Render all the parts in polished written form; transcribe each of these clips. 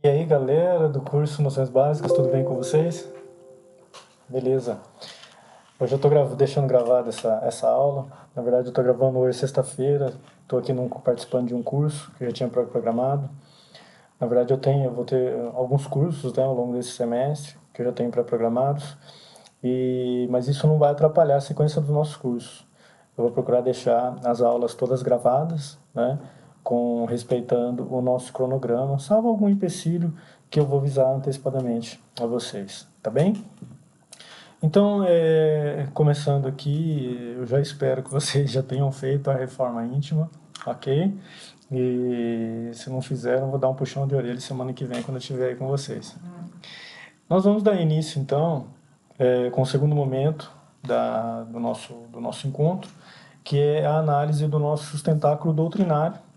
E aí, galera do curso Noções Básicas, tudo bem com vocês? Beleza. Hoje eu estou deixando gravada essa aula. Na verdade, eu estou gravando hoje sexta-feira. Estou aqui participando de um curso que eu já tinha programado. Na verdade, eu vou ter alguns cursos, né, ao longo desse semestre que eu já tenho pré-programados. Mas isso não vai atrapalhar a sequência dos nossos cursos. Eu vou procurar deixar as aulas todas gravadas, né, respeitando o nosso cronograma, salvo algum empecilho que eu vou avisar antecipadamente a vocês, tá bem? Então, começando aqui, eu já espero que vocês já tenham feito a reforma íntima, ok? E se não fizeram, eu vou dar um puxão de orelha semana que vem, quando eu estiver aí com vocês. Nós vamos dar início, então, com o segundo momento do nosso encontro, que é a análise do nosso sustentáculo doutrinário,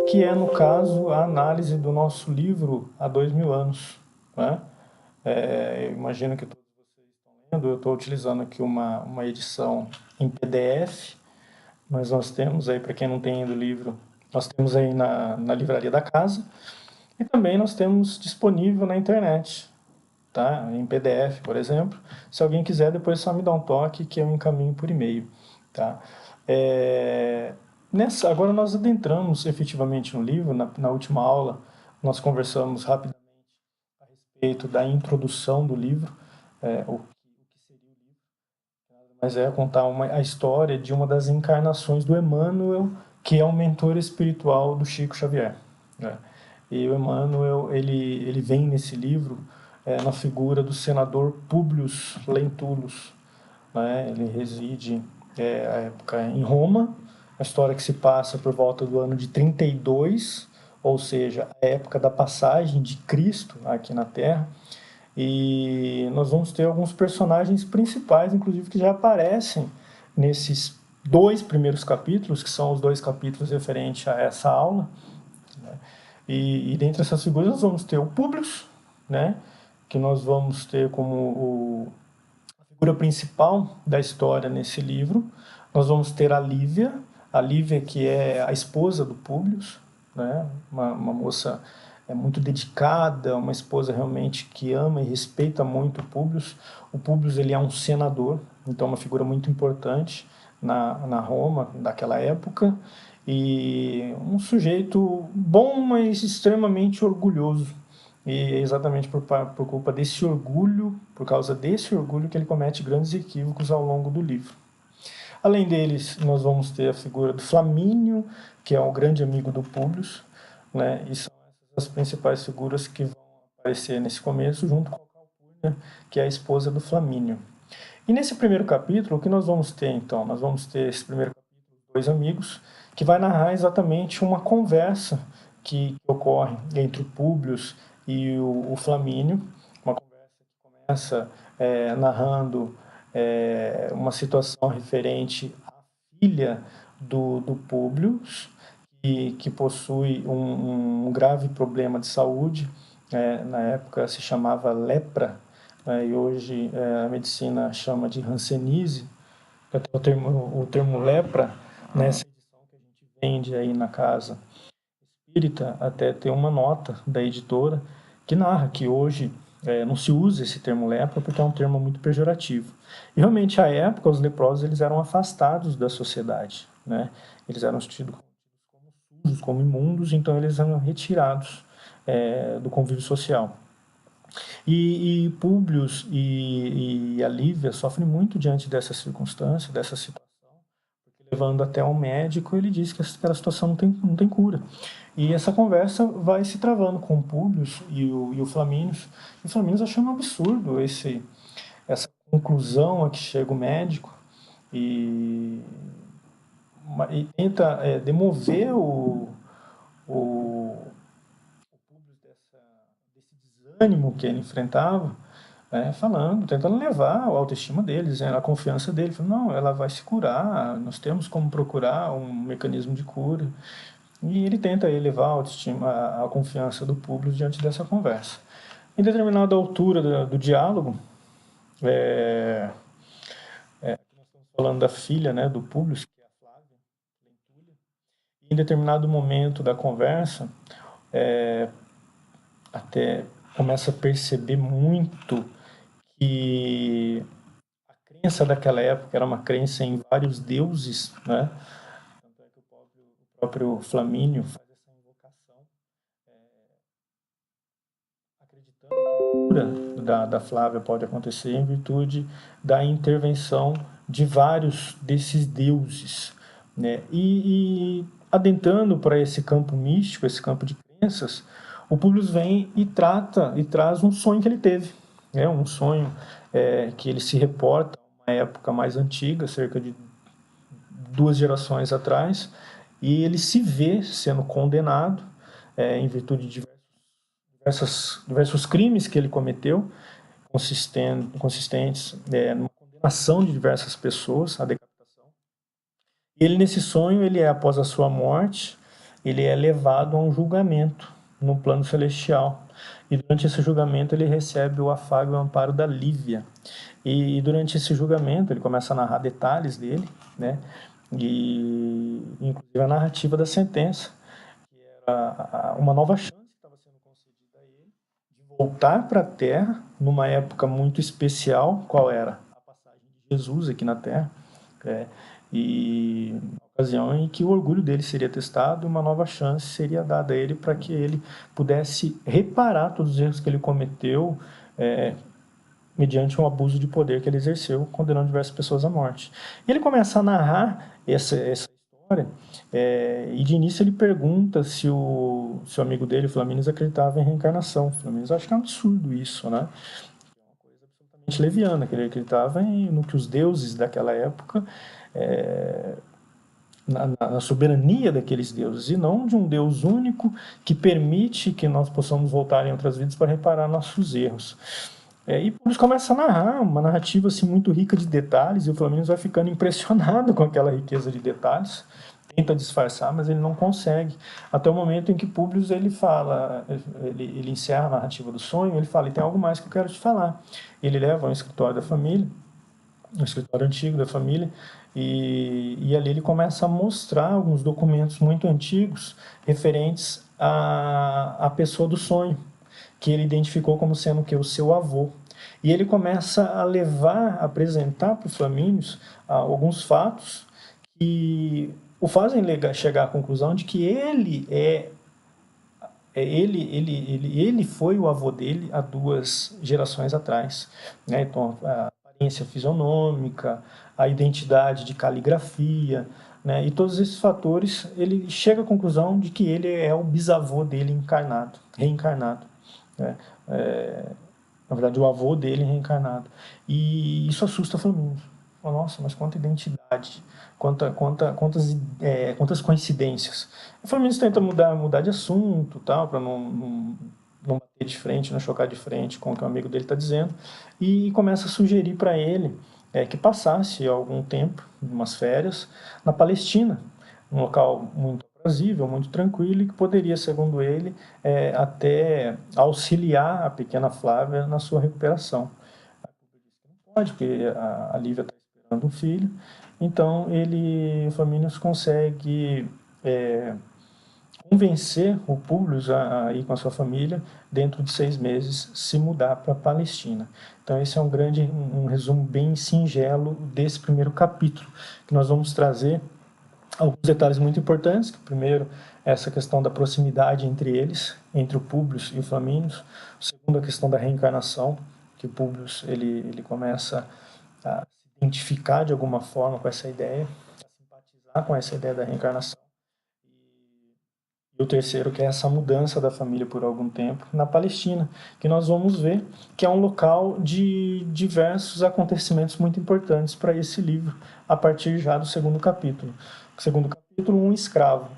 que é, no caso, a análise do nosso livro há 2000 anos. Né? Eu imagino que todos vocês estão lendo, eu estou utilizando aqui uma edição em PDF, mas nós temos aí, para quem não tem ainda o livro, nós temos aí na livraria da casa, e também nós temos disponível na internet, tá? Em PDF, por exemplo. Se alguém quiser, depois é só me dá um toque que eu encaminho por e-mail, tá? Agora nós adentramos efetivamente no livro. Na última aula nós conversamos rapidamente a respeito da introdução do livro, o que seria o livro, mas é contar a história de uma das encarnações do Emmanuel, que é o mentor espiritual do Chico Xavier. Né? E o Emmanuel, ele vem nesse livro na figura do senador Publius Lentulus. Né? Ele reside à época em Roma, a história que se passa por volta do ano de 32, ou seja, a época da passagem de Cristo aqui na Terra. E nós vamos ter alguns personagens principais, inclusive, que já aparecem nesses dois primeiros capítulos, que são os dois capítulos referentes a essa aula. Né? E dentre essas figuras nós vamos ter o Públio, né? Que nós vamos ter como a figura principal da história nesse livro. Nós vamos ter a Lívia que é a esposa do Públio, né? Uma moça muito dedicada, uma esposa realmente que ama e respeita muito o Públio. O Públio ele é um senador, então é uma figura muito importante na Roma daquela época, e um sujeito bom, mas extremamente orgulhoso. E é exatamente por culpa desse orgulho, por causa desse orgulho, que ele comete grandes equívocos ao longo do livro. Além deles, nós vamos ter a figura do Flamínio, que é um grande amigo do Públio, né? E são essas as principais figuras que vão aparecer nesse começo, junto com a Calpurnia, que é a esposa do Flamínio. E nesse primeiro capítulo, o que nós vamos ter então? Nós vamos ter esse primeiro capítulo, dois amigos, que vai narrar exatamente uma conversa que ocorre entre o Públio e o Flamínio, uma conversa que começa narrando uma situação referente à filha do Públio, que possui um grave problema de saúde. Na época se chamava lepra, e hoje a medicina chama de hanseníase. Até o termo lepra, nessa edição que a gente vende aí na casa espírita, até tem uma nota da editora que narra que hoje não se usa esse termo lepra porque é um termo muito pejorativo. E realmente, à época, os leprosos eles eram afastados da sociedade, né? Eles eram tidos como sujos, como imundos, então eles eram retirados do convívio social. E Públio e a Lívia sofrem muito diante dessa circunstância, dessa situação, porque levando até ao médico, ele diz que aquela situação não tem cura. E essa conversa vai se travando com o Públio e o Flamínio. E o Flamínio achando um absurdo essa conclusão a que chega o médico, e, e tenta demover o desse desânimo que ele enfrentava, tentando levar a autoestima dele, dizendo a confiança dele, falando, não, ela vai se curar, nós temos como procurar um mecanismo de cura. E ele tenta elevar a autoestima, a confiança do público diante dessa conversa. Em determinada altura do diálogo, nós estamos falando da filha, né, do Públio, que é a Flávia Lentulha, e em determinado momento da conversa, até começa a perceber muito que a crença daquela época era uma crença em vários deuses, né? Tanto é que o próprio Flamínio faz essa invocação, acreditando que a cura da Flávia pode acontecer em virtude da intervenção de vários desses deuses, né? E adentrando para esse campo místico, esse campo de crenças, o Publius vem e traz um sonho que ele teve, né? Um sonho que ele se reporta a uma época mais antiga, cerca de 2 gerações atrás, e ele se vê sendo condenado em virtude de diversos crimes que ele cometeu, consistentes numa condenação de diversas pessoas, a decapitação. E ele, nesse sonho, após a sua morte, ele é levado a um julgamento no plano celestial. E durante esse julgamento ele recebe o afago e o amparo da Lívia. E durante esse julgamento ele começa a narrar detalhes dele, né? E inclusive a narrativa da sentença, que era uma nova chance que estava sendo concedida a ele de voltar para a Terra numa época muito especial. Qual era? A passagem de Jesus aqui na Terra. E na ocasião em que o orgulho dele seria testado, uma nova chance seria dada a ele para que ele pudesse reparar todos os erros que ele cometeu, mediante um abuso de poder que ele exerceu, condenando diversas pessoas à morte. E ele começa a narrar essa história, e de início ele pergunta se o amigo dele, o Flaminius, acreditava em reencarnação. O Flaminius acha que é um absurdo isso, né? É uma coisa absolutamente leviana, que ele acreditava no que os deuses daquela época, na soberania daqueles deuses, e não de um Deus único que permite que nós possamos voltar em outras vidas para reparar nossos erros. E por isso começa a narrar uma narrativa assim, muito rica de detalhes, e o Flaminius vai ficando impressionado com aquela riqueza de detalhes, tenta disfarçar, mas ele não consegue, até o momento em que Publius ele fala, ele encerra a narrativa do sonho, ele fala, e tem algo mais que eu quero te falar. Ele leva ao escritório da família, um escritório antigo da família, e ali ele começa a mostrar alguns documentos muito antigos referentes à pessoa do sonho, que ele identificou como sendo o seu avô. E ele começa a apresentar para o Flaminius alguns fatos que o fazem chegar à conclusão de que ele foi o avô dele há 2 gerações atrás, né? Então, a aparência fisionômica, a identidade de caligrafia, né? E todos esses fatores, ele chega à conclusão de que ele é o bisavô dele reencarnado, né? Na verdade, o avô dele reencarnado. E isso assusta a família. Nossa, mas quanta identidade, quantas coincidências. A família tenta mudar de assunto, tal, para não bater de frente, não chocar de frente com o que o amigo dele está dizendo, e começa a sugerir para ele que passasse algum tempo, umas férias, na Palestina, um local muito aprazível, muito tranquilo, e que poderia, segundo ele, até auxiliar a pequena Flávia na sua recuperação. Não pode, porque a Lívia está esperando um filho, então o Flaminius consegue convencer o Publius a ir com a sua família, dentro de 6 meses, se mudar para a Palestina. Então esse é um resumo bem singelo desse primeiro capítulo, que nós vamos trazer alguns detalhes muito importantes, que primeiro essa questão da proximidade entre eles, entre o Publius e o Flaminius. Segundo, a questão da reencarnação, que o Publius ele começa a se identificar de alguma forma com essa ideia, a simpatizar com essa ideia da reencarnação. E o terceiro, que é essa mudança da família por algum tempo na Palestina, que nós vamos ver que é um local de diversos acontecimentos muito importantes para esse livro, a partir já do segundo capítulo. Segundo capítulo, um escravo.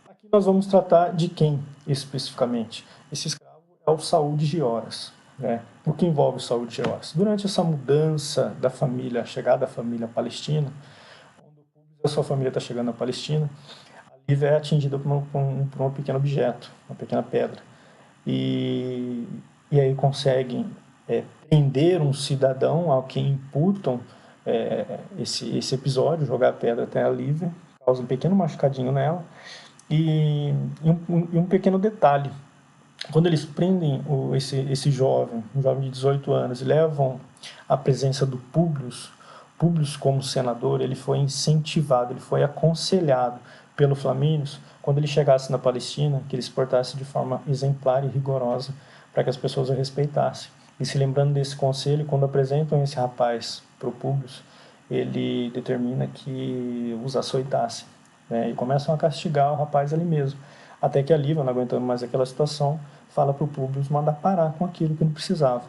Aqui nós vamos tratar de quem especificamente? Esse escravo é o Saul de Gioras. Né? O que envolve o Saul de Gioras? Durante essa mudança da família, a chegada da família palestina, quando a sua família está chegando à Palestina, a Lívia é atingida por um pequeno objeto, uma pequena pedra. E aí conseguem prender um cidadão ao que imputam esse episódio, jogar a pedra até a Lívia, causa um pequeno machucadinho nela. E um pequeno detalhe, Quando eles prendem esse jovem, um jovem de 18 anos, e levam à presença do Públio, como senador, ele foi incentivado, ele foi aconselhado pelo Flamínio, quando ele chegasse na Palestina, que ele se portasse de forma exemplar e rigorosa para que as pessoas o respeitassem. E se lembrando desse conselho, quando apresentam esse rapaz para o Públio, ele determina que os açoitassem, né? E começam a castigar o rapaz ali mesmo. Até que a Liva, não aguentando mais aquela situação, fala para o Públio mandar parar com aquilo que não precisava.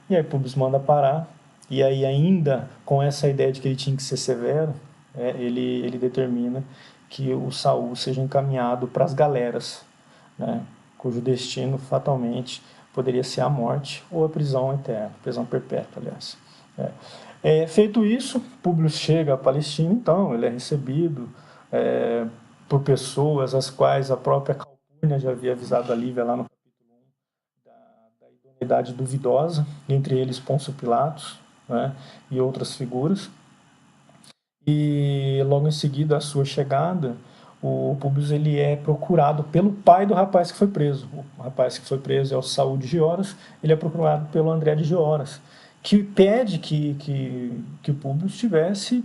E aí Públio manda parar, e aí ainda com essa ideia de que ele tinha que ser severo, ele determina que o Saul seja encaminhado para as galeras, né, cujo destino fatalmente poderia ser a morte ou a prisão eterna, prisão perpétua, aliás. Feito isso, Públio chega à Palestina, então ele é recebido por pessoas as quais a própria Calpurnia já havia avisado a Lívia lá no capítulo 1 da idoneidade duvidosa, entre eles Pôncio Pilatos, né, e outras figuras. E logo em seguida, a sua chegada, o Públio ele é procurado pelo pai do rapaz que foi preso. O rapaz que foi preso é o Saul de Gioras, ele é procurado pelo André de Gioras, que pede que o Públio tivesse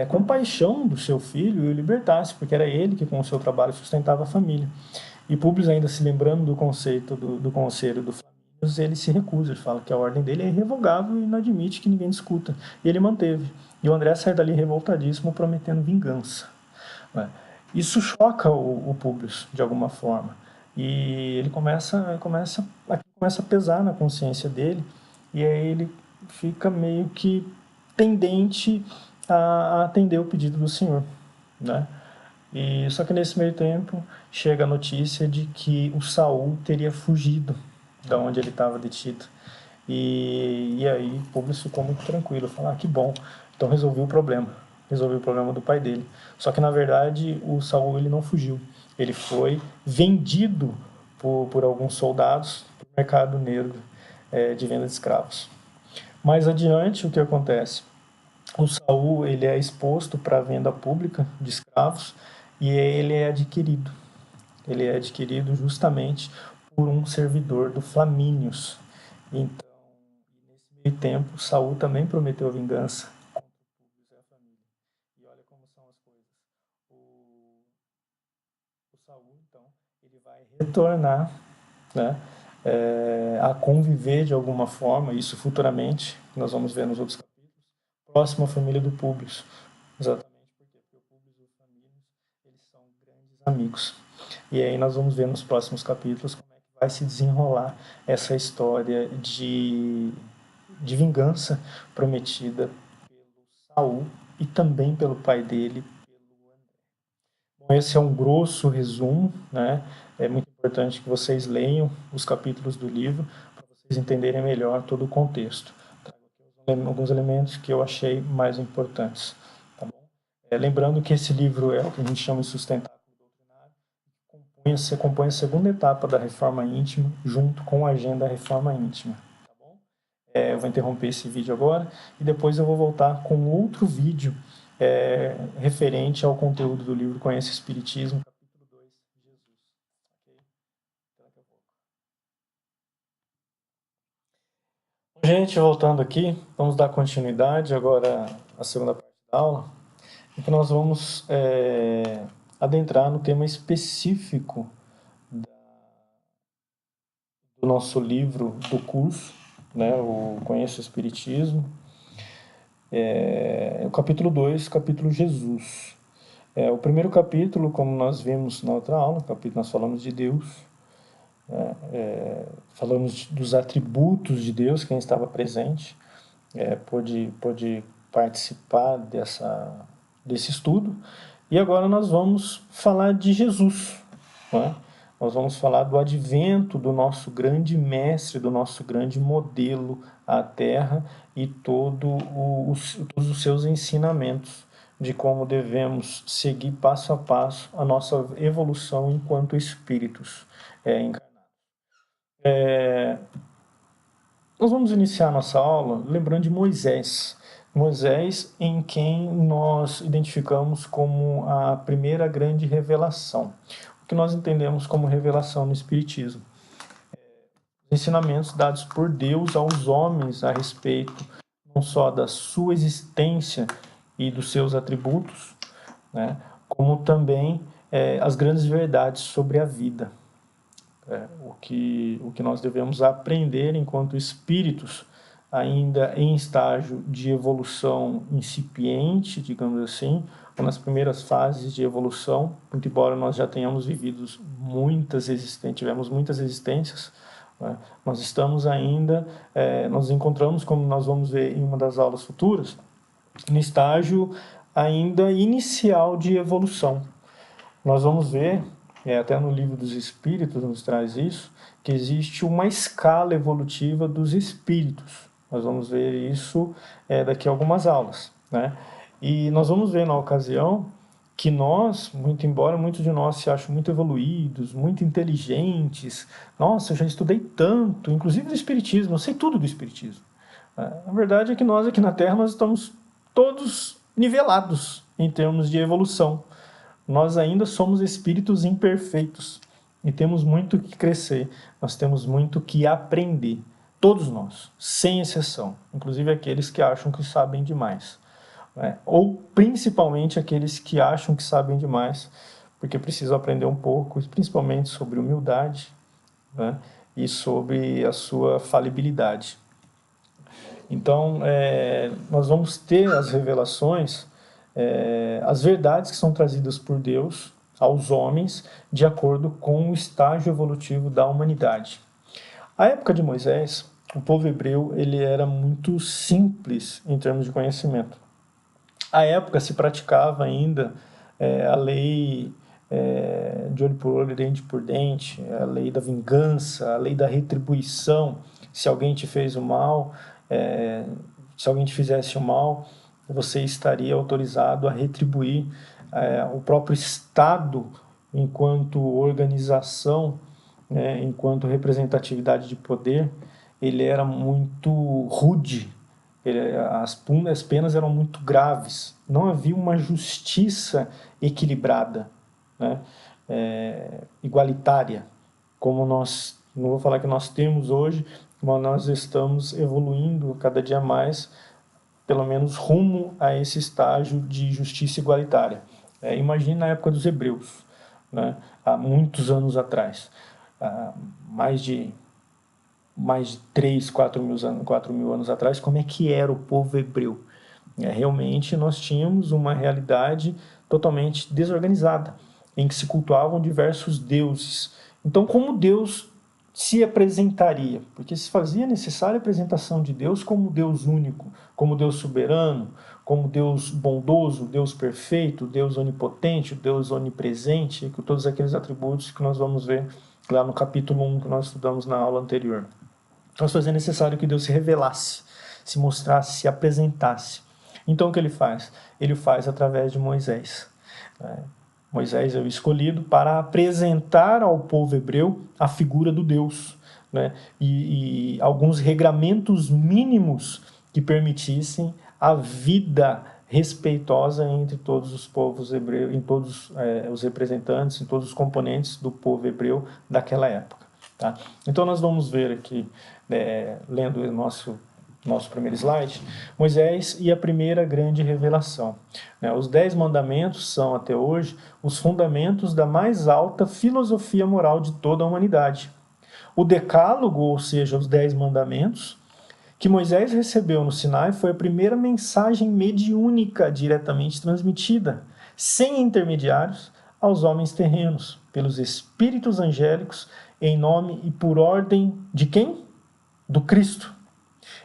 compaixão do seu filho e o libertasse, porque era ele que com o seu trabalho sustentava a família. E Públio, ainda se lembrando do conceito do conselho do Flamínio, ele se recusa, ele fala que a ordem dele é irrevogável e não admite que ninguém discuta. E ele manteve. E o André sai dali revoltadíssimo, prometendo vingança. Né? Isso choca o Públio, de alguma forma. E ele começa a pesar na consciência dele, e aí ele fica meio que tendente a atender o pedido do Senhor. Né? E só que nesse meio tempo chega a notícia de que o Saul teria fugido da onde ele estava detido. E aí o Públio ficou muito tranquilo, falou: que bom, então resolvi o problema do pai dele. Só que na verdade o Saul ele não fugiu, ele foi vendido por alguns soldados para o mercado negro de venda de escravos. Mais adiante, o que acontece? O Saul ele é exposto para a venda pública de escravos e ele é adquirido. Ele é adquirido justamente por um servidor do Flamínios. Então, nesse meio tempo, Saul também prometeu vingança contra o Públio e a família. E olha como são as coisas. O Saul, então, ele vai retornar, né, a conviver de alguma forma, isso futuramente, nós vamos ver nos outros capítulos, próximo à família do Públio. Exatamente porque o Públio e o Flamínio, eles são grandes amigos. E aí nós vamos ver nos próximos capítulos como é que vai se desenrolar essa história de vingança prometida pelo Saul e também pelo pai dele, pelo André. Bom, esse é um grosso resumo, né? É muito importante que vocês leiam os capítulos do livro para vocês entenderem melhor todo o contexto. Trago aqui alguns elementos que eu achei mais importantes. Tá bom? Lembrando que esse livro é o que a gente chama de sustentáculo doutrinário, compõe a segunda etapa da reforma íntima, junto com a agenda da reforma íntima. Tá bom? Eu vou interromper esse vídeo agora e depois eu vou voltar com outro vídeo referente ao conteúdo do livro Conhece o Espiritismo, capítulo 2, Jesus. Ok? Até daqui a pouco. Gente, voltando aqui, vamos dar continuidade agora à segunda parte da aula. Então nós vamos adentrar no tema específico do nosso livro do curso, né, o Conheça o Espiritismo, o capítulo 2, capítulo Jesus. O primeiro capítulo, como nós vimos na outra aula, capítulo nós falamos de Deus, falamos dos atributos de Deus, quem estava presente pôde participar desse estudo. E agora nós vamos falar de Jesus, né? Nós vamos falar do advento do nosso grande mestre, do nosso grande modelo à Terra e todos os seus ensinamentos de como devemos seguir passo a passo a nossa evolução enquanto espíritos encarnados. Nós vamos iniciar a nossa aula lembrando de Moisés. Moisés, em quem nós identificamos como a primeira grande revelação. O que nós entendemos como revelação no Espiritismo. ensinamentos dados por Deus aos homens a respeito não só da sua existência e dos seus atributos, né, como também as grandes verdades sobre a vida. O que nós devemos aprender enquanto espíritos, ainda em estágio de evolução incipiente, digamos assim, ou nas primeiras fases de evolução, muito embora nós já tenhamos vivido tivemos muitas existências, né? Nós estamos ainda, nós encontramos, como nós vamos ver em uma das aulas futuras, no estágio ainda inicial de evolução. Nós vamos ver, até no Livro dos Espíritos nos traz isso, que existe uma escala evolutiva dos espíritos. Nós vamos ver isso daqui a algumas aulas, né? E nós vamos ver na ocasião que nós, muito embora muitos de nós se acham muito evoluídos, muito inteligentes, nossa, eu já estudei tanto, inclusive do Espiritismo, eu sei tudo do Espiritismo. A verdade é que nós aqui na Terra nós estamos todos nivelados em termos de evolução. Nós ainda somos espíritos imperfeitos e temos muito que crescer, nós temos muito que aprender. Todos nós, sem exceção, inclusive aqueles que acham que sabem demais. Ou principalmente aqueles que acham que sabem demais, porque precisam aprender um pouco, principalmente sobre humildade, né, e sobre a sua falibilidade. Então, nós vamos ter as revelações, as verdades que são trazidas por Deus aos homens de acordo com o estágio evolutivo da humanidade. A época de Moisés, o povo hebreu ele era muito simples em termos de conhecimento. À época se praticava ainda a lei de olho por olho, dente por dente, a lei da vingança, a lei da retribuição. Se alguém te fez o mal, se alguém te fizesse o mal, você estaria autorizado a retribuir. O próprio Estado, enquanto organização, enquanto representatividade de poder, ele era muito rude. As penas eram muito graves, não havia uma justiça equilibrada, né? Igualitária, como nós, não vou falar que nós temos hoje, mas nós estamos evoluindo cada dia mais, pelo menos rumo a esse estágio de justiça igualitária. Imagine na época dos hebreus, né? Há muitos anos atrás, mais de 3, 4 mil anos atrás, como é que era o povo hebreu. Realmente nós tínhamos uma realidade totalmente desorganizada, em que se cultuavam diversos deuses. Então, como Deus se apresentaria? Porque se fazia necessária a apresentação de Deus como Deus único, como Deus soberano, como Deus bondoso, Deus perfeito, Deus onipotente, Deus onipresente, com todos aqueles atributos que nós vamos ver lá no capítulo 1 que nós estudamos na aula anterior. Então, fazia necessário que Deus se revelasse, se mostrasse, se apresentasse. Então, o que ele faz? Ele faz através de Moisés. Moisés é o escolhido para apresentar ao povo hebreu a figura do Deus, né? E alguns regramentos mínimos que permitissem a vida respeitosa entre todos os povos hebreus, em todos os representantes, em todos os componentes do povo hebreu daquela época. Tá? Então, nós vamos ver aqui, lendo o nosso primeiro slide, Moisés e a primeira grande revelação. Os 10 mandamentos são, até hoje, os fundamentos da mais alta filosofia moral de toda a humanidade. O decálogo, ou seja, os 10 mandamentos, que Moisés recebeu no Sinai, foi a primeira mensagem mediúnica diretamente transmitida, sem intermediários, aos homens terrenos, pelos espíritos angélicos, em nome e por ordem de quem? Do Cristo.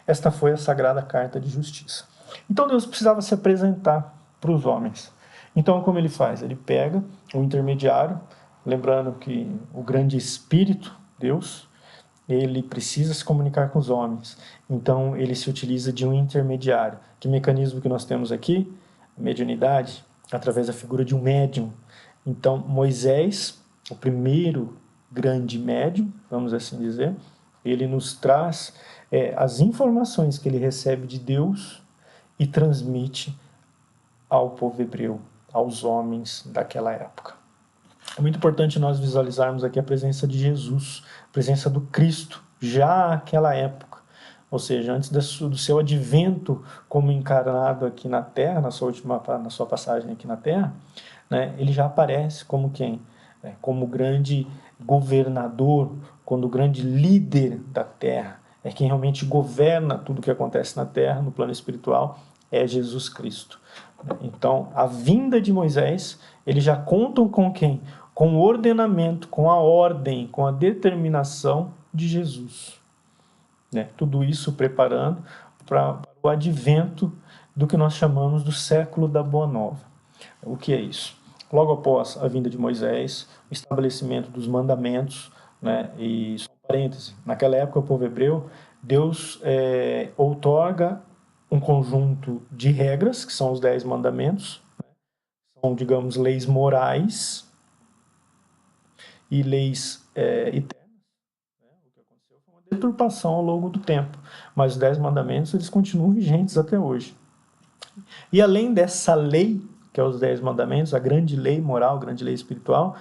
Esta foi a Sagrada Carta de Justiça. Então Deus precisava se apresentar para os homens. Então como ele faz? Ele pega o intermediário, lembrando que o grande Espírito, Deus, ele precisa se comunicar com os homens. Então ele se utiliza de um intermediário. Que mecanismo que nós temos aqui? A mediunidade, através da figura de um médium. Então Moisés, o primeiro grande médium, vamos assim dizer, ele nos traz as informações que ele recebe de Deus e transmite ao povo hebreu, aos homens daquela época. É muito importante nós visualizarmos aqui a presença de Jesus, a presença do Cristo já àquela época, ou seja, antes do seu advento como encarnado aqui na Terra, na sua passagem aqui na Terra, né, ele já aparece como quem? Como grande governador, como grande líder da Terra. É quem realmente governa tudo o que acontece na Terra, no plano espiritual, é Jesus Cristo. Então, a vinda de Moisés, eles já contam com quem? Com o ordenamento, com a ordem, com a determinação de Jesus. Né? Tudo isso preparando para o advento do que nós chamamos do século da Boa Nova. O que é isso? Logo após a vinda de Moisés, o estabelecimento dos mandamentos, né? E só um parêntese, naquela época o povo hebreu, Deus outorga um conjunto de regras, que são os 10 mandamentos, né? São, digamos, leis morais e leis eternas. O que aconteceu foi uma deturpação ao longo do tempo, mas os 10 mandamentos eles continuam vigentes até hoje. E além dessa lei, que é os 10 mandamentos, a grande lei moral, a grande lei espiritual,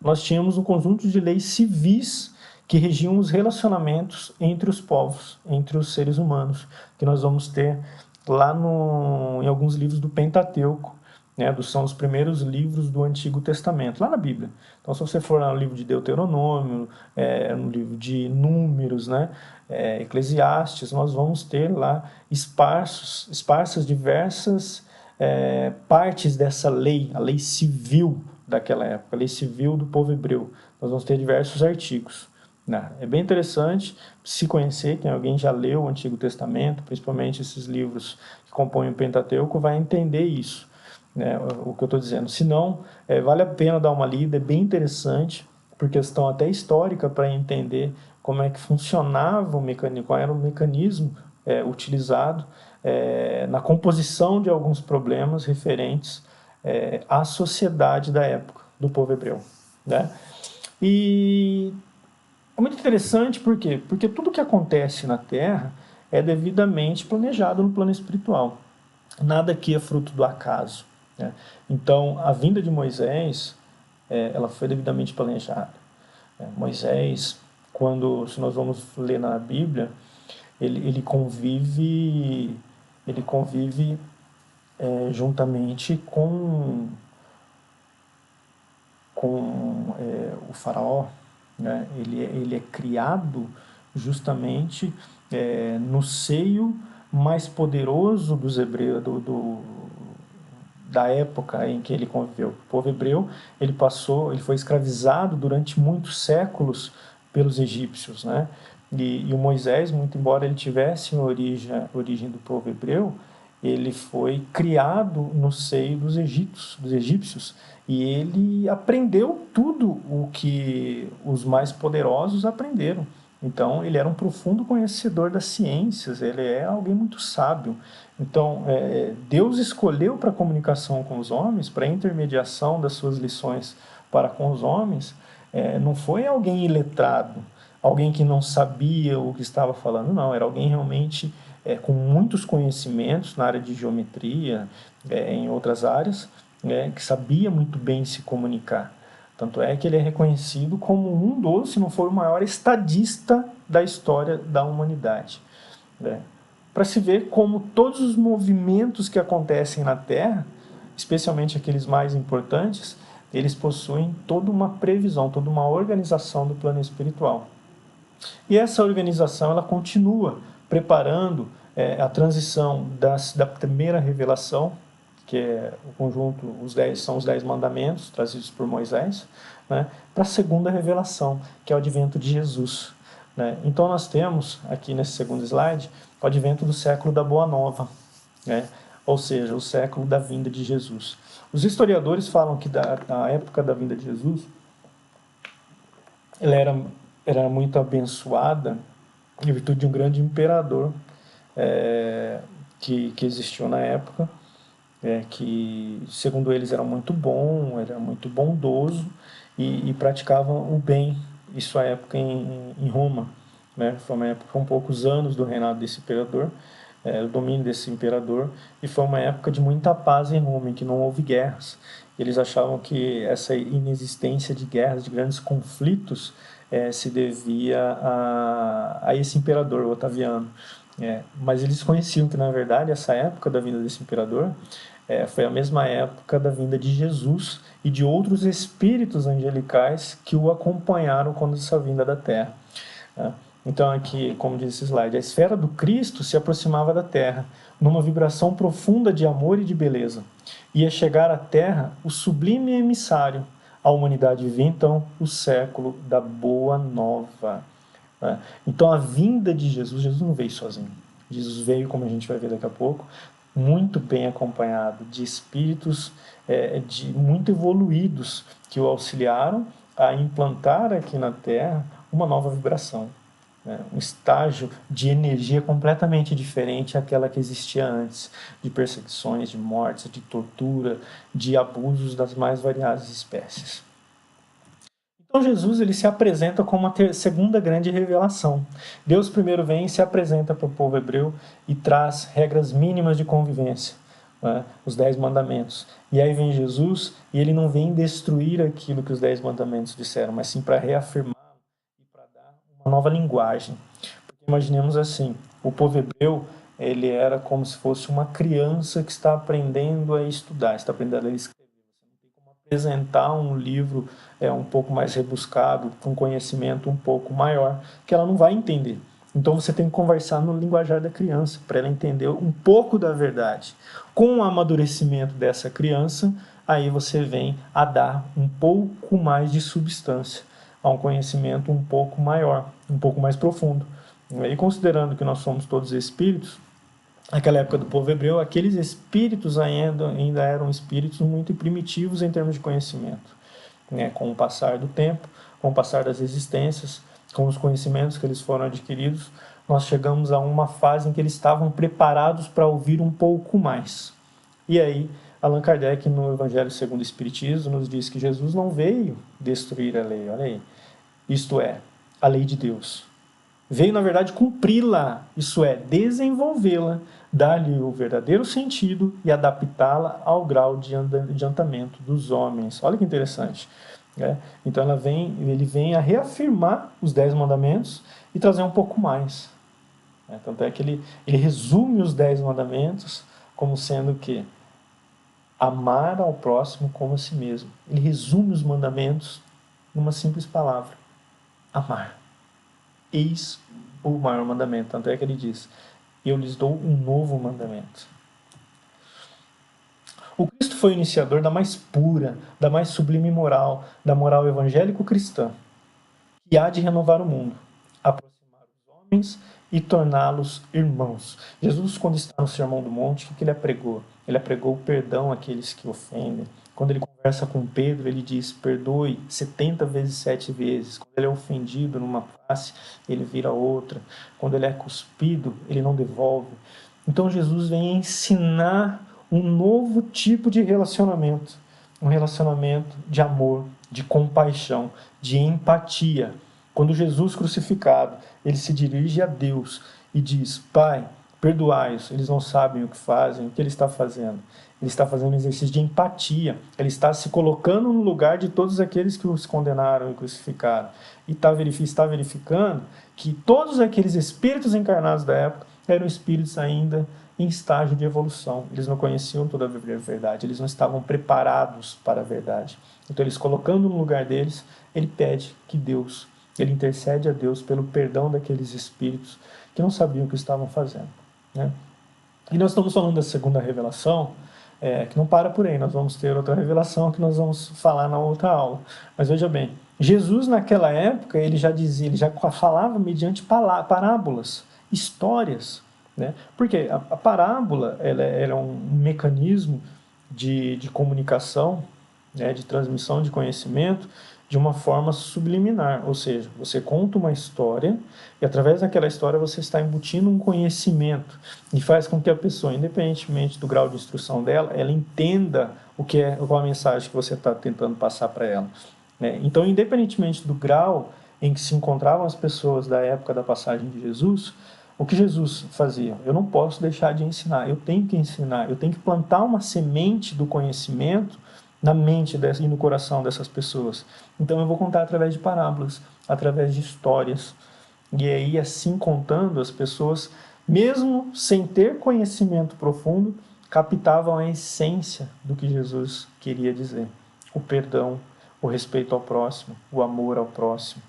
nós tínhamos um conjunto de leis civis que regiam os relacionamentos entre os povos, entre os seres humanos, que nós vamos ter lá em alguns livros do Pentateuco, né, são os primeiros livros do Antigo Testamento, lá na Bíblia. Então, se você for no livro de Deuteronômio, no livro de Números, né, Eclesiastes, nós vamos ter lá esparsas diversas partes dessa lei, a lei civil daquela época, a lei civil do povo hebreu. Nós vamos ter diversos artigos. É bem interessante se conhecer, quem alguém já leu o Antigo Testamento, principalmente esses livros que compõem o Pentateuco, vai entender isso, né, o que eu estou dizendo. Se não, vale a pena dar uma lida, é bem interessante, por questão até histórica, para entender como é que funcionava o mecanismo, qual era o mecanismo utilizado na composição de alguns problemas referentes à sociedade da época do povo hebreu, né? E é muito interessante, por quê? Porque tudo que acontece na Terra é devidamente planejado no plano espiritual. Nada aqui é fruto do acaso, né? Então, a vinda de Moisés, ela foi devidamente planejada. Moisés, se nós vamos ler na Bíblia, ele convive juntamente com o faraó, né? Ele é criado justamente no seio mais poderoso dos hebreus, da época em que ele conviveu. O povo hebreu, ele foi escravizado durante muitos séculos pelos egípcios, né? E o Moisés, muito embora ele tivesse a origem do povo hebreu, ele foi criado no seio dos egípcios, e ele aprendeu tudo o que os mais poderosos aprenderam. Então, ele era um profundo conhecedor das ciências, ele é alguém muito sábio. Então, Deus escolheu para a comunicação com os homens, para a intermediação das suas lições para com os homens, não foi alguém iletrado, alguém que não sabia o que estava falando, não, era alguém realmente com muitos conhecimentos na área de geometria, em outras áreas, que sabia muito bem se comunicar. Tanto é que ele é reconhecido como um dos, se não for o maior estadista da história da humanidade. Para se ver como todos os movimentos que acontecem na Terra, especialmente aqueles mais importantes, eles possuem toda uma previsão, toda uma organização do plano espiritual. E essa organização ela continua preparando a transição da primeira revelação, que é o conjunto, são os 10 mandamentos trazidos por Moisés, né, para a segunda revelação, que é o advento de Jesus. Né? Então nós temos, aqui nesse segundo slide, o advento do século da Boa Nova, né? Ou seja, o século da vinda de Jesus. Os historiadores falam que da época da vinda de Jesus, ela era muito abençoada em virtude de um grande imperador que existiu na época, que, segundo eles, era muito bondoso e praticava o bem. Isso à época em Roma, né? Foi uma época, com poucos anos do reinado desse imperador, o domínio desse imperador, e foi uma época de muita paz em Roma, em que não houve guerras. Eles achavam que essa inexistência de guerras, de grandes conflitos, se devia a esse imperador, Otaviano. Mas eles conheciam que, na verdade, essa época da vinda desse imperador foi a mesma época da vinda de Jesus e de outros espíritos angelicais que o acompanharam quando essa vinda da Terra. Então aqui, como diz esse slide, a esfera do Cristo se aproximava da Terra, numa vibração profunda de amor e de beleza. Ia chegar à Terra o sublime emissário. A humanidade vivia então o século da Boa Nova. Então a vinda de Jesus não veio sozinho. Jesus veio, como a gente vai ver daqui a pouco, muito bem acompanhado de espíritos muito evoluídos que o auxiliaram a implantar aqui na Terra uma nova vibração, um estágio de energia completamente diferente àquela que existia antes, de perseguições, de mortes, de tortura, de abusos das mais variadas espécies. Então Jesus ele se apresenta como a segunda grande revelação. Deus primeiro vem e se apresenta para o povo hebreu e traz regras mínimas de convivência, os 10 mandamentos. E aí vem Jesus e ele não vem destruir aquilo que os 10 mandamentos disseram, mas sim para reafirmar e para dar uma nova linguagem. Porque imaginemos assim, o povo hebreu ele era como se fosse uma criança que está aprendendo a estudar, está aprendendo a escrever. Apresentar um livro um pouco mais rebuscado, com conhecimento um pouco maior, que ela não vai entender. Então você tem que conversar no linguajar da criança, para ela entender um pouco da verdade. Com o amadurecimento dessa criança, aí você vem a dar um pouco mais de substância, a um conhecimento um pouco maior, um pouco mais profundo. E considerando que nós somos todos espíritos, naquela época do povo hebreu, aqueles espíritos ainda eram espíritos muito primitivos em termos de conhecimento. Com o passar do tempo, com o passar das existências, com os conhecimentos que eles foram adquiridos, nós chegamos a uma fase em que eles estavam preparados para ouvir um pouco mais. E aí, Allan Kardec, no Evangelho segundo o Espiritismo, nos diz que Jesus não veio destruir a lei, olha aí, isto é, a lei de Deus. Veio, na verdade, cumpri-la, isso é, desenvolvê-la, dar-lhe o verdadeiro sentido e adaptá-la ao grau de adiantamento dos homens. Olha que interessante. Então ele vem a reafirmar os 10 mandamentos e trazer um pouco mais. Tanto é que ele resume os 10 mandamentos como sendo o quê? Amar ao próximo como a si mesmo. Ele resume os mandamentos numa simples palavra: amar. Eis o maior mandamento. Tanto é que ele diz: eu lhes dou um novo mandamento. O Cristo foi o iniciador da mais pura, da mais sublime moral, da moral evangélico-cristã, que há de renovar o mundo, aproximar os homens e torná-los irmãos. Jesus, quando está no Sermão do Monte, o que ele apregou? Ele apregou o perdão àqueles que ofendem. Quando ele conversa com Pedro, ele diz: perdoe 70 vezes 7 vezes. Quando ele é ofendido numa face, ele vira outra. Quando ele é cuspido, ele não devolve. Então Jesus vem ensinar um novo tipo de relacionamento. Um relacionamento de amor, de compaixão, de empatia. Quando Jesus crucificado, ele se dirige a Deus e diz: Pai, perdoai-os, eles não sabem o que fazem, o que ele está fazendo. Ele está fazendo um exercício de empatia, ele está se colocando no lugar de todos aqueles que os condenaram e crucificaram. E está verificando que todos aqueles espíritos encarnados da época eram espíritos ainda em estágio de evolução. Eles não conheciam toda a verdade, eles não estavam preparados para a verdade. Então, eles colocando no lugar deles, ele pede que Deus, ele intercede a Deus pelo perdão daqueles espíritos que não sabiam o que estavam fazendo. E nós estamos falando da segunda revelação, que não para por aí, nós vamos ter outra revelação que nós vamos falar na outra aula. Mas veja bem, Jesus naquela época, ele já falava mediante parábolas, histórias. Porque a parábola ela é um mecanismo de comunicação, de transmissão de conhecimento de uma forma subliminar, ou seja, você conta uma história e através daquela história você está embutindo um conhecimento e faz com que a pessoa, independentemente do grau de instrução dela, ela entenda qual a mensagem que você está tentando passar para ela. Então, independentemente do grau em que se encontravam as pessoas da época da passagem de Jesus, o que Jesus fazia? Eu não posso deixar de ensinar, eu tenho que ensinar, eu tenho que plantar uma semente do conhecimento na mente e no coração dessas pessoas. Então eu vou contar através de parábolas. através de histórias. E aí, assim contando, as pessoas, mesmo sem ter conhecimento profundo, captavam a essência do que Jesus queria dizer. O perdão, o respeito ao próximo, o amor ao próximo,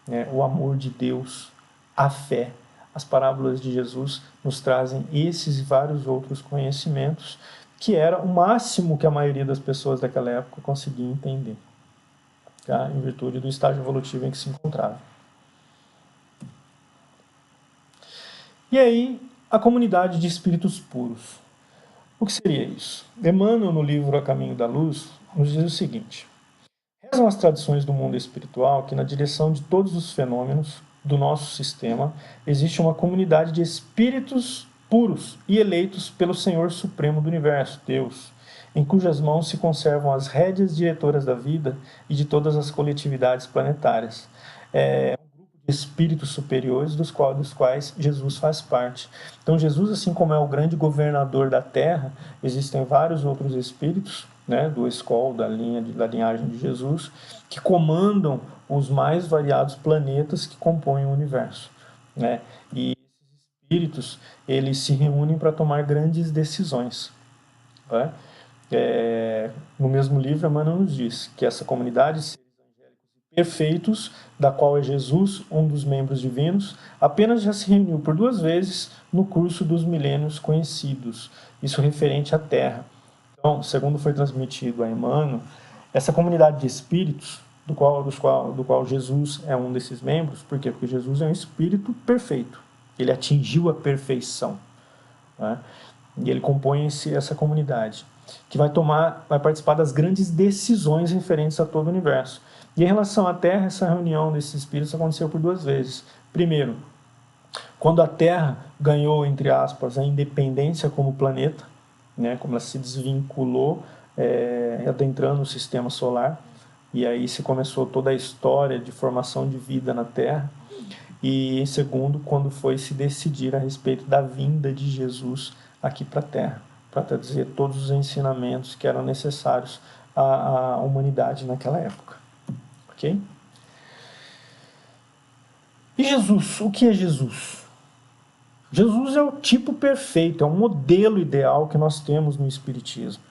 né? O amor de Deus, a fé. As parábolas de Jesus nos trazem esses e vários outros conhecimentos que era o máximo que a maioria das pessoas daquela época conseguia entender, tá? Em virtude do estágio evolutivo em que se encontrava. E aí, a comunidade de espíritos puros. O que seria isso? Emmanuel, no livro A Caminho da Luz, nos diz o seguinte: rezam as tradições do mundo espiritual que, na direção de todos os fenômenos do nosso sistema, existe uma comunidade de espíritos puros e eleitos pelo Senhor Supremo do Universo, Deus, em cujas mãos se conservam as rédeas diretoras da vida e de todas as coletividades planetárias. Espíritos superiores dos quais Jesus faz parte. Então Jesus, assim como é o grande governador da Terra, existem vários outros espíritos, né, do escol, da linhagem de Jesus, que comandam os mais variados planetas que compõem o universo, né? E esses espíritos, eles se reúnem para tomar grandes decisões, né? No mesmo livro, Emmanuel nos diz que essa comunidade perfeitos, da qual é Jesus, um dos membros divinos, apenas já se reuniu por 2 vezes no curso dos milênios conhecidos, isso referente à Terra. Então, segundo foi transmitido a Emmanuel, essa comunidade de espíritos, do qual Jesus é um desses membros, por quê? Porque Jesus é um espírito perfeito, ele atingiu a perfeição, né? E ele compõe essa comunidade, que vai participar das grandes decisões referentes a todo o universo. E em relação à Terra, essa reunião desses espíritos aconteceu por 2 vezes. Primeiro, quando a Terra ganhou, entre aspas, a independência como planeta, né, como ela se desvinculou, adentrando o sistema solar, e aí se começou toda a história de formação de vida na Terra. E segundo, quando foi se decidir a respeito da vinda de Jesus aqui para a Terra, para trazer todos os ensinamentos que eram necessários à humanidade naquela época. Ok? E Jesus? O que é Jesus? Jesus é o tipo perfeito, é o modelo ideal que nós temos no Espiritismo.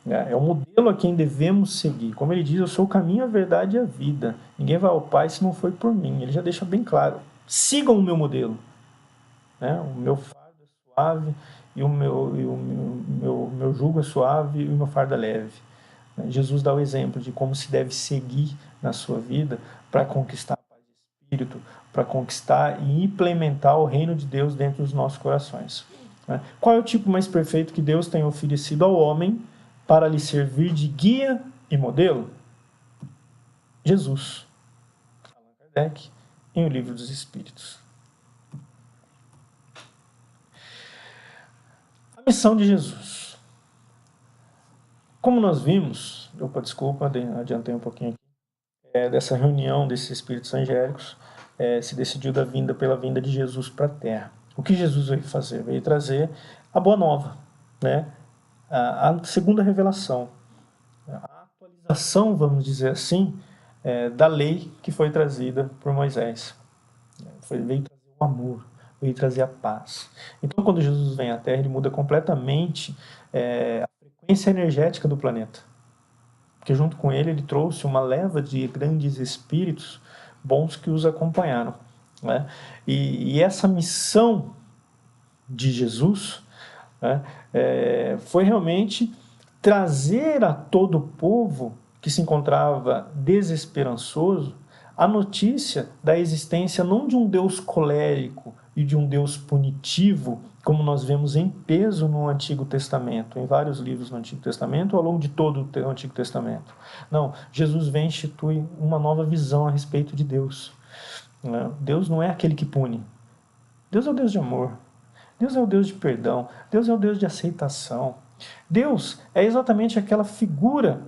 É o modelo a quem devemos seguir. Como ele diz, eu sou o caminho, a verdade e a vida. Ninguém vai ao Pai se não for por mim. Ele já deixa bem claro. Sigam o meu modelo. Né? O meu fardo é suave e o meu jugo é suave e o meu fardo é leve. Jesus dá o exemplo de como se deve seguir na sua vida para conquistar a paz de espírito, para conquistar e implementar o reino de Deus dentro dos nossos corações. Qual é o tipo mais perfeito que Deus tem oferecido ao homem para lhe servir de guia e modelo? Jesus. Allan Kardec, em O Livro dos Espíritos. A missão de Jesus. Como nós vimos, desculpa, adiantei um pouquinho aqui, dessa reunião desses espíritos angélicos, se decidiu pela vinda de Jesus para a Terra. O que Jesus veio fazer? Veio trazer a boa nova, né? A segunda revelação, a atualização, vamos dizer assim, da lei que foi trazida por Moisés. Veio trazer o amor, veio trazer a paz. Então, quando Jesus vem à Terra, ele muda completamente a frequência energética do planeta. Porque junto com ele trouxe uma leva de grandes espíritos bons que os acompanharam, né? E essa missão de Jesus, né, foi realmente trazer a todo o povo que se encontrava desesperançoso a notícia da existência não de um Deus colérico e de um Deus punitivo, como nós vemos em peso no Antigo Testamento, em vários livros do Antigo Testamento, ao longo de todo o Antigo Testamento. Não, Jesus vem e institui uma nova visão a respeito de Deus. Deus não é aquele que pune. Deus é o Deus de amor. Deus é o Deus de perdão. Deus é o Deus de aceitação. Deus é exatamente aquela figura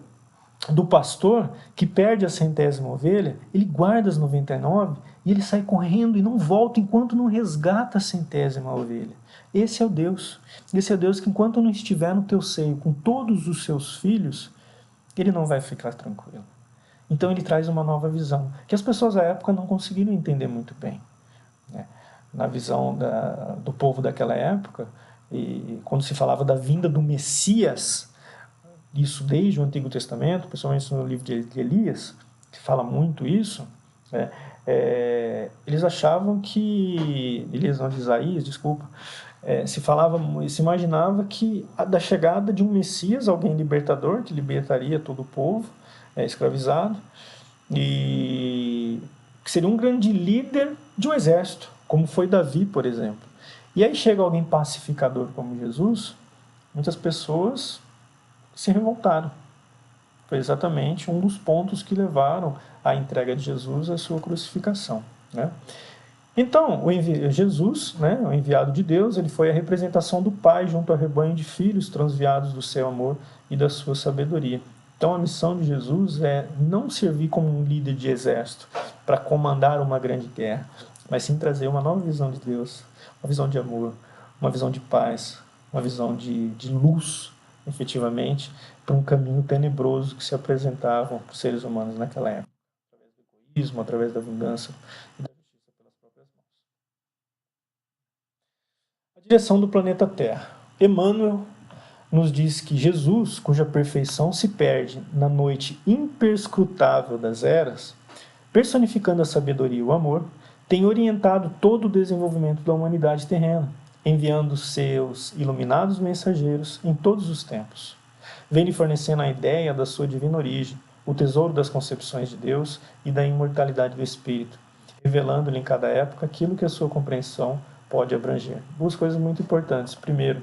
do pastor que perde a 100ª ovelha, ele guarda as 99 e ele sai correndo e não volta enquanto não resgata a 100ª ovelha. Esse é o Deus. Esse é o Deus que enquanto não estiver no teu seio com todos os seus filhos, ele não vai ficar tranquilo. Então ele traz uma nova visão, que as pessoas à época não conseguiram entender muito bem, né? Na visão do povo daquela época, e quando se falava da vinda do Messias, isso desde o Antigo Testamento, principalmente no livro de Elias, que fala muito isso, né? Eles achavam que, Elias não, de Isaías, desculpa, se imaginava que da chegada de um Messias, alguém libertador, que libertaria todo o povo escravizado, e que seria um grande líder de um exército, como foi Davi, por exemplo. E aí chega alguém pacificador como Jesus, muitas pessoas se revoltaram. Foi exatamente um dos pontos que levaram à entrega de Jesus à sua crucificação, né? Então, Jesus, né, o enviado de Deus, ele foi a representação do Pai junto ao rebanho de filhos transviados do seu amor e da sua sabedoria. Então, a missão de Jesus é não servir como um líder de exército para comandar uma grande guerra, mas sim trazer uma nova visão de Deus, uma visão de amor, uma visão de paz, uma visão de luz, efetivamente, para um caminho tenebroso que se apresentavam para os seres humanos naquela época, através do egoísmo, através da vingança e da justiça pelas próprias mãos. A direção do planeta Terra. Emmanuel nos diz que Jesus, cuja perfeição se perde na noite imperscrutável das eras, personificando a sabedoria e o amor, tem orientado todo o desenvolvimento da humanidade terrena, enviando seus iluminados mensageiros em todos os tempos, vem lhe fornecendo a ideia da sua divina origem, o tesouro das concepções de Deus e da imortalidade do Espírito, revelando-lhe em cada época aquilo que a sua compreensão pode abranger. Duas coisas muito importantes. Primeiro,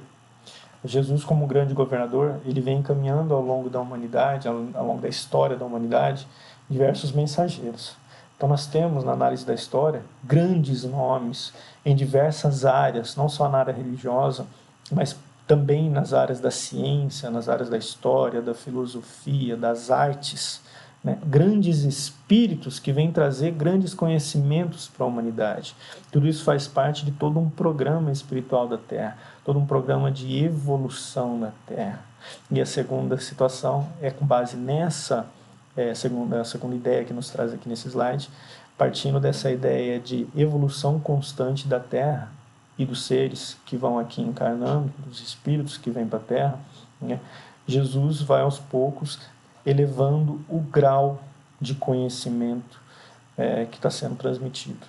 Jesus, como grande governador, ele vem encaminhando ao longo da humanidade, ao longo da história da humanidade, diversos mensageiros. Então nós temos, na análise da história, grandes nomes em diversas áreas, não só na área religiosa, mas também nas áreas da ciência, nas áreas da história, da filosofia, das artes, né? Grandes espíritos que vêm trazer grandes conhecimentos para a humanidade. Tudo isso faz parte de todo um programa espiritual da Terra, todo um programa de evolução da Terra. E a segunda situação é com base nessa a segunda ideia que nos traz aqui nesse slide, partindo dessa ideia de evolução constante da Terra e dos seres que vão aqui encarnando, dos espíritos que vêm para a Terra, né? Jesus vai aos poucos elevando o grau de conhecimento que está sendo transmitido.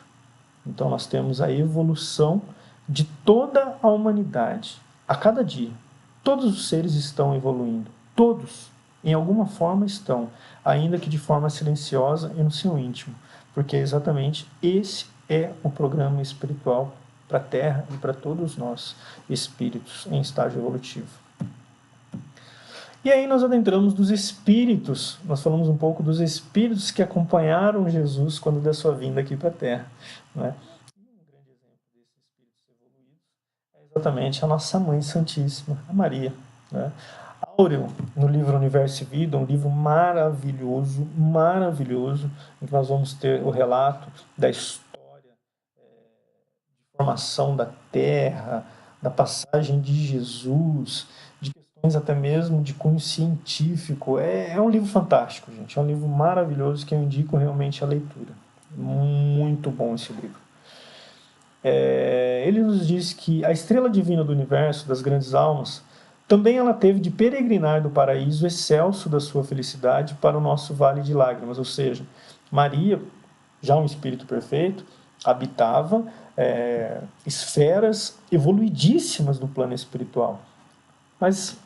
Então nós temos a evolução de toda a humanidade. A cada dia, todos os seres estão evoluindo. Todos, em alguma forma, estão, ainda que de forma silenciosa e no seu íntimo. Porque exatamente esse é o programa espiritual para a Terra e para todos nós, espíritos em estágio evolutivo. E aí nós adentramos dos espíritos, nós falamos um pouco dos espíritos que acompanharam Jesus quando da sua vinda aqui para a Terra, né? Um grande exemplo desses espíritos evoluídos é exatamente a nossa Mãe Santíssima, a Maria, né? Áureo, no livro Universo e Vida, um livro maravilhoso, maravilhoso, em que nós vamos ter o relato da história de formação da Terra, da passagem de Jesus, de questões até mesmo de cunho científico. É um livro fantástico, gente. É um livro maravilhoso que eu indico realmente a leitura. Muito bom esse livro. Ele nos diz que a estrela divina do universo, das grandes almas, também ela teve de peregrinar do paraíso excelso da sua felicidade para o nosso vale de lágrimas, ou seja, Maria, já um espírito perfeito, habitava esferas evoluidíssimas do plano espiritual. Mas,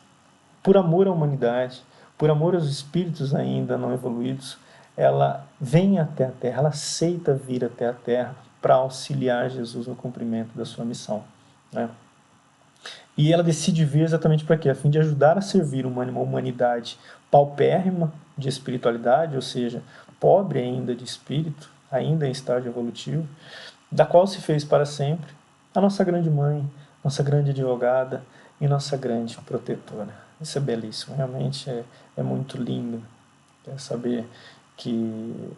por amor à humanidade, por amor aos espíritos ainda não evoluídos, ela vem até a Terra, ela aceita vir até a Terra para auxiliar Jesus no cumprimento da sua missão, né? E ela decide vir exatamente para quê? A fim de ajudar a servir uma humanidade paupérrima de espiritualidade, ou seja, pobre ainda de espírito, ainda em estágio evolutivo, da qual se fez para sempre a nossa grande mãe, nossa grande advogada e nossa grande protetora. Isso é belíssimo, realmente é muito lindo. Quer saber que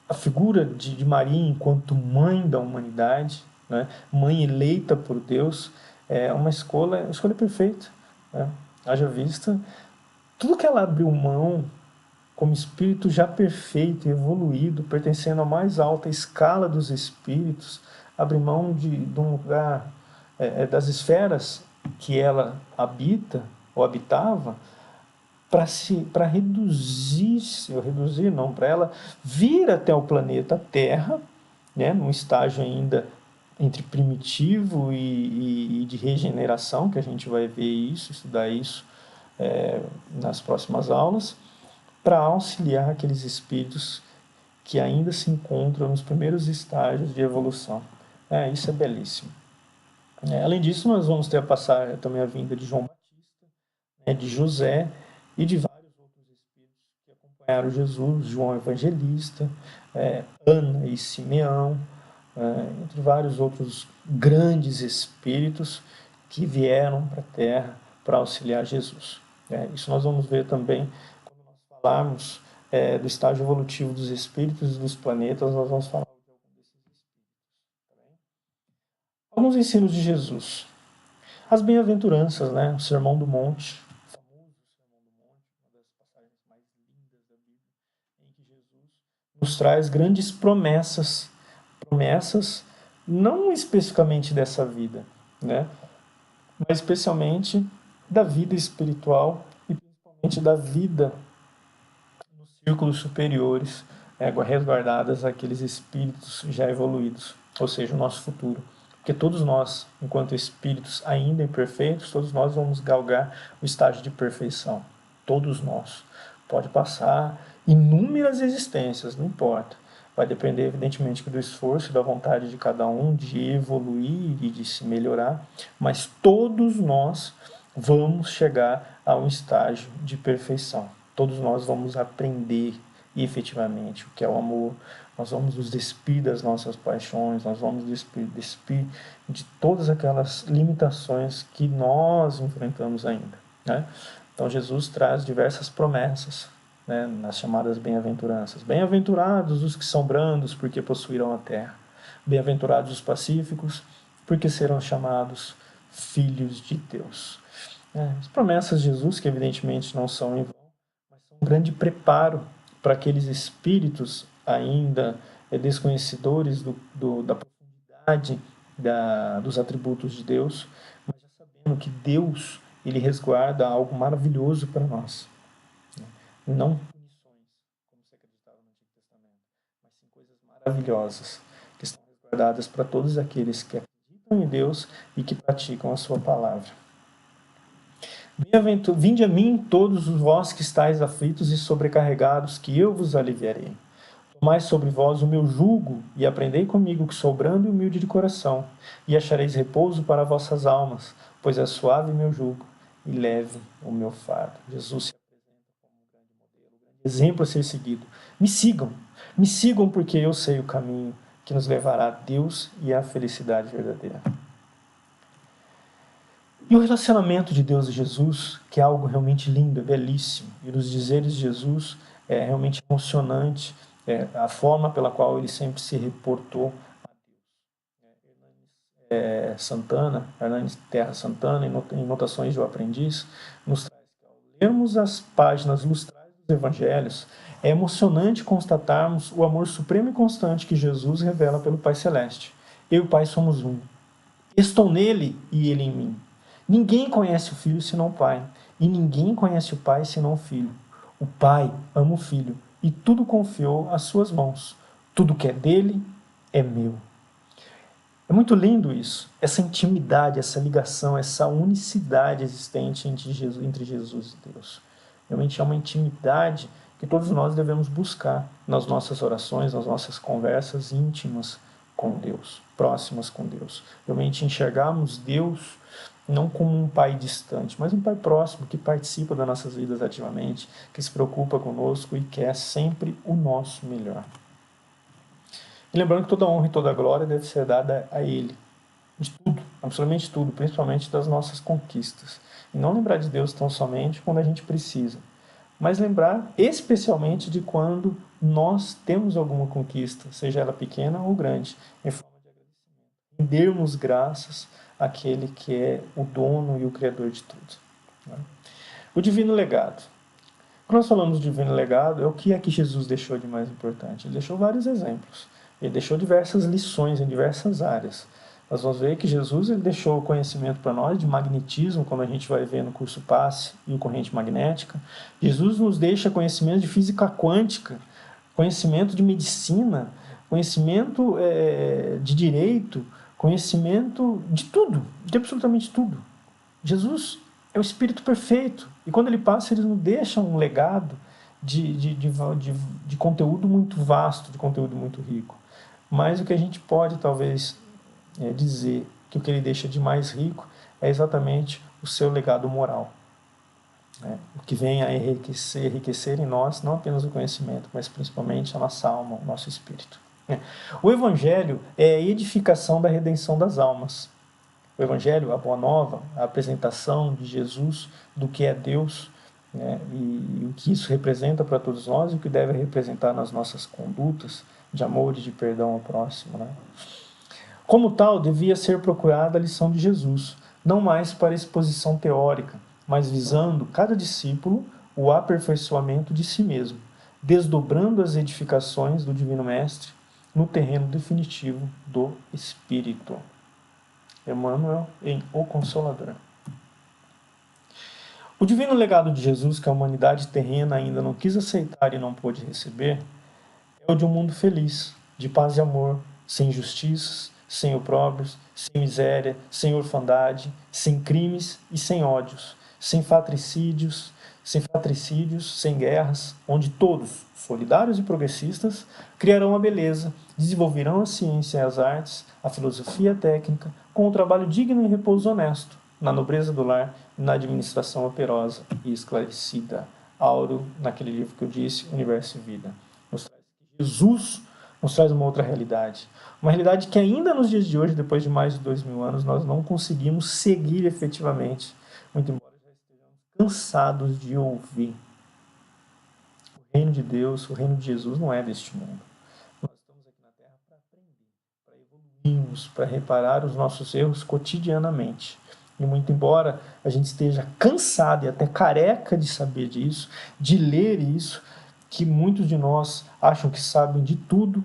a figura de Maria enquanto mãe da humanidade, né, mãe eleita por Deus, é uma escolha perfeita, né? Haja vista tudo que ela abriu mão como espírito já perfeito e evoluído, pertencendo à mais alta escala dos espíritos, abre mão de um lugar, das esferas que ela habita ou habitava, para reduzir não, para ela vir até o planeta Terra, né, num estágio ainda entre primitivo e de regeneração, que a gente vai ver isso, estudar isso nas próximas aulas, para auxiliar aqueles espíritos que ainda se encontram nos primeiros estágios de evolução. Isso é belíssimo. Além disso, nós vamos ter a passar também a vinda de João Batista, de José e de vários outros espíritos que acompanharam Jesus, João Evangelista, Ana e Simeão, entre vários outros grandes espíritos que vieram para a Terra para auxiliar Jesus. Isso nós vamos ver também quando nós falarmos do estágio evolutivo dos espíritos e dos planetas, nós vamos falar de algum desses espíritos. Tá bem? Alguns ensinos de Jesus. As bem-aventuranças, o Sermão do Monte, o famoso Sermão do Monte, uma das passagens mais lindas da Bíblia, em que Jesus nos traz grandes promessas não especificamente dessa vida, mas especialmente da vida espiritual e principalmente da vida nos círculos superiores, resguardadas aqueles espíritos já evoluídos, ou seja, o nosso futuro. Porque todos nós, enquanto espíritos ainda imperfeitos, todos nós vamos galgar o estágio de perfeição. Todos nós. Pode passar inúmeras existências, não importa. Vai depender, evidentemente, do esforço e da vontade de cada um de evoluir e de se melhorar, mas todos nós vamos chegar a um estágio de perfeição. Todos nós vamos aprender efetivamente o que é o amor, nós vamos nos despir das nossas paixões, nós vamos despir de todas aquelas limitações que nós enfrentamos ainda. Então Jesus traz diversas promessas, nas chamadas bem-aventuranças. Bem-aventurados os que são brandos, porque possuirão a terra. Bem-aventurados os pacíficos, porque serão chamados filhos de Deus. As promessas de Jesus, que evidentemente não são em vão, mas são um grande preparo para aqueles espíritos ainda desconhecedores da profundidade dos atributos de Deus, mas já sabendo que Deus ele resguarda algo maravilhoso para nós. Não punições, como se acreditava no Antigo Testamento, mas sim coisas maravilhosas que estão resguardadas para todos aqueles que acreditam em Deus e que praticam a sua palavra. Vinde a mim todos os vós que estáis aflitos e sobrecarregados, que eu vos aliviarei. Tomai sobre vós o meu jugo e aprendei comigo, que sou brando e humilde de coração, e achareis repouso para vossas almas, pois é suave meu jugo e leve o meu fardo. Jesus se apresenta como um grande modelo, um grande exemplo a ser seguido. Me sigam porque eu sei o caminho que nos levará a Deus e à felicidade verdadeira. E o relacionamento de Deus e Jesus, que é algo realmente lindo, belíssimo, e nos dizeres de Jesus é realmente emocionante, a forma pela qual ele sempre se reportou a Deus. Hernandes Terra Santana, em Notações de O Aprendiz, nos traz que ao lermos as páginas lustrais dos Evangelhos, é emocionante constatarmos o amor supremo e constante que Jesus revela pelo Pai Celeste. Eu e o Pai somos um. Estou nele e ele em mim. Ninguém conhece o Filho senão o Pai, e ninguém conhece o Pai senão o Filho. O Pai ama o Filho, e tudo confiou às suas mãos. Tudo que é dele é meu. É muito lindo isso, essa intimidade, essa ligação, essa unicidade existente entre Jesus e Deus. Realmente é uma intimidade que todos nós devemos buscar nas nossas orações, nas nossas conversas íntimas com Deus, próximas com Deus. Realmente enxergarmos Deus não como um pai distante, mas um pai próximo, que participa das nossas vidas ativamente, que se preocupa conosco e quer sempre o nosso melhor. E lembrando que toda honra e toda glória deve ser dada a Ele. De tudo, absolutamente tudo, principalmente das nossas conquistas. E não lembrar de Deus tão somente quando a gente precisa, mas lembrar especialmente de quando nós temos alguma conquista, seja ela pequena ou grande, em forma de agradecimento. Rendermos graças àquele que é o dono e o criador de tudo. O divino legado. Quando nós falamos de divino legado, o que é que Jesus deixou de mais importante? Ele deixou vários exemplos. Ele deixou diversas lições em diversas áreas. Nós vamos ver que Jesus ele deixou o conhecimento para nós de magnetismo, quando a gente vai ver no curso Passe e o corrente magnética. Jesus nos deixa conhecimento de física quântica, conhecimento de medicina, conhecimento de direito, conhecimento de tudo, de absolutamente tudo. Jesus é o Espírito perfeito. E quando ele passa, ele nos deixa um legado de conteúdo muito vasto, de conteúdo muito rico. Mas o que a gente pode, talvez, dizer que o que ele deixa de mais rico é exatamente o seu legado moral. O que vem a enriquecer em nós, não apenas o conhecimento, mas principalmente a nossa alma, o nosso espírito. O Evangelho é a edificação da redenção das almas. O Evangelho, a Boa Nova, a apresentação de Jesus, do que é Deus, e o que isso representa para todos nós e o que deve representar nas nossas condutas de amor e de perdão ao próximo. Como tal, devia ser procurada a lição de Jesus, não mais para exposição teórica, mas visando cada discípulo o aperfeiçoamento de si mesmo, desdobrando as edificações do Divino Mestre no terreno definitivo do Espírito. Emmanuel em O Consolador. O divino legado de Jesus, que a humanidade terrena ainda não quis aceitar e não pôde receber, é o de um mundo feliz, de paz e amor, sem injustiças, sem opróbrios, sem miséria, sem orfandade, sem crimes e sem ódios, sem fratricídios, sem guerras, onde todos, solidários e progressistas, criarão a beleza, desenvolverão a ciência e as artes, a filosofia e a técnica, com um trabalho digno e repouso honesto, na nobreza do lar e na administração operosa e esclarecida. Auro, naquele livro que eu disse, Universo e Vida. Jesus nos traz uma outra realidade. Uma realidade que ainda nos dias de hoje, depois de mais de 2000 anos, nós não conseguimos seguir efetivamente, muito embora já estejamos cansados de ouvir. O reino de Deus, o reino de Jesus não é deste mundo. Nós estamos aqui na Terra para aprender, para evoluirmos, para reparar os nossos erros cotidianamente. E muito embora a gente esteja cansado e até careca de saber disso, de ler isso, que muitos de nós acham que sabem de tudo,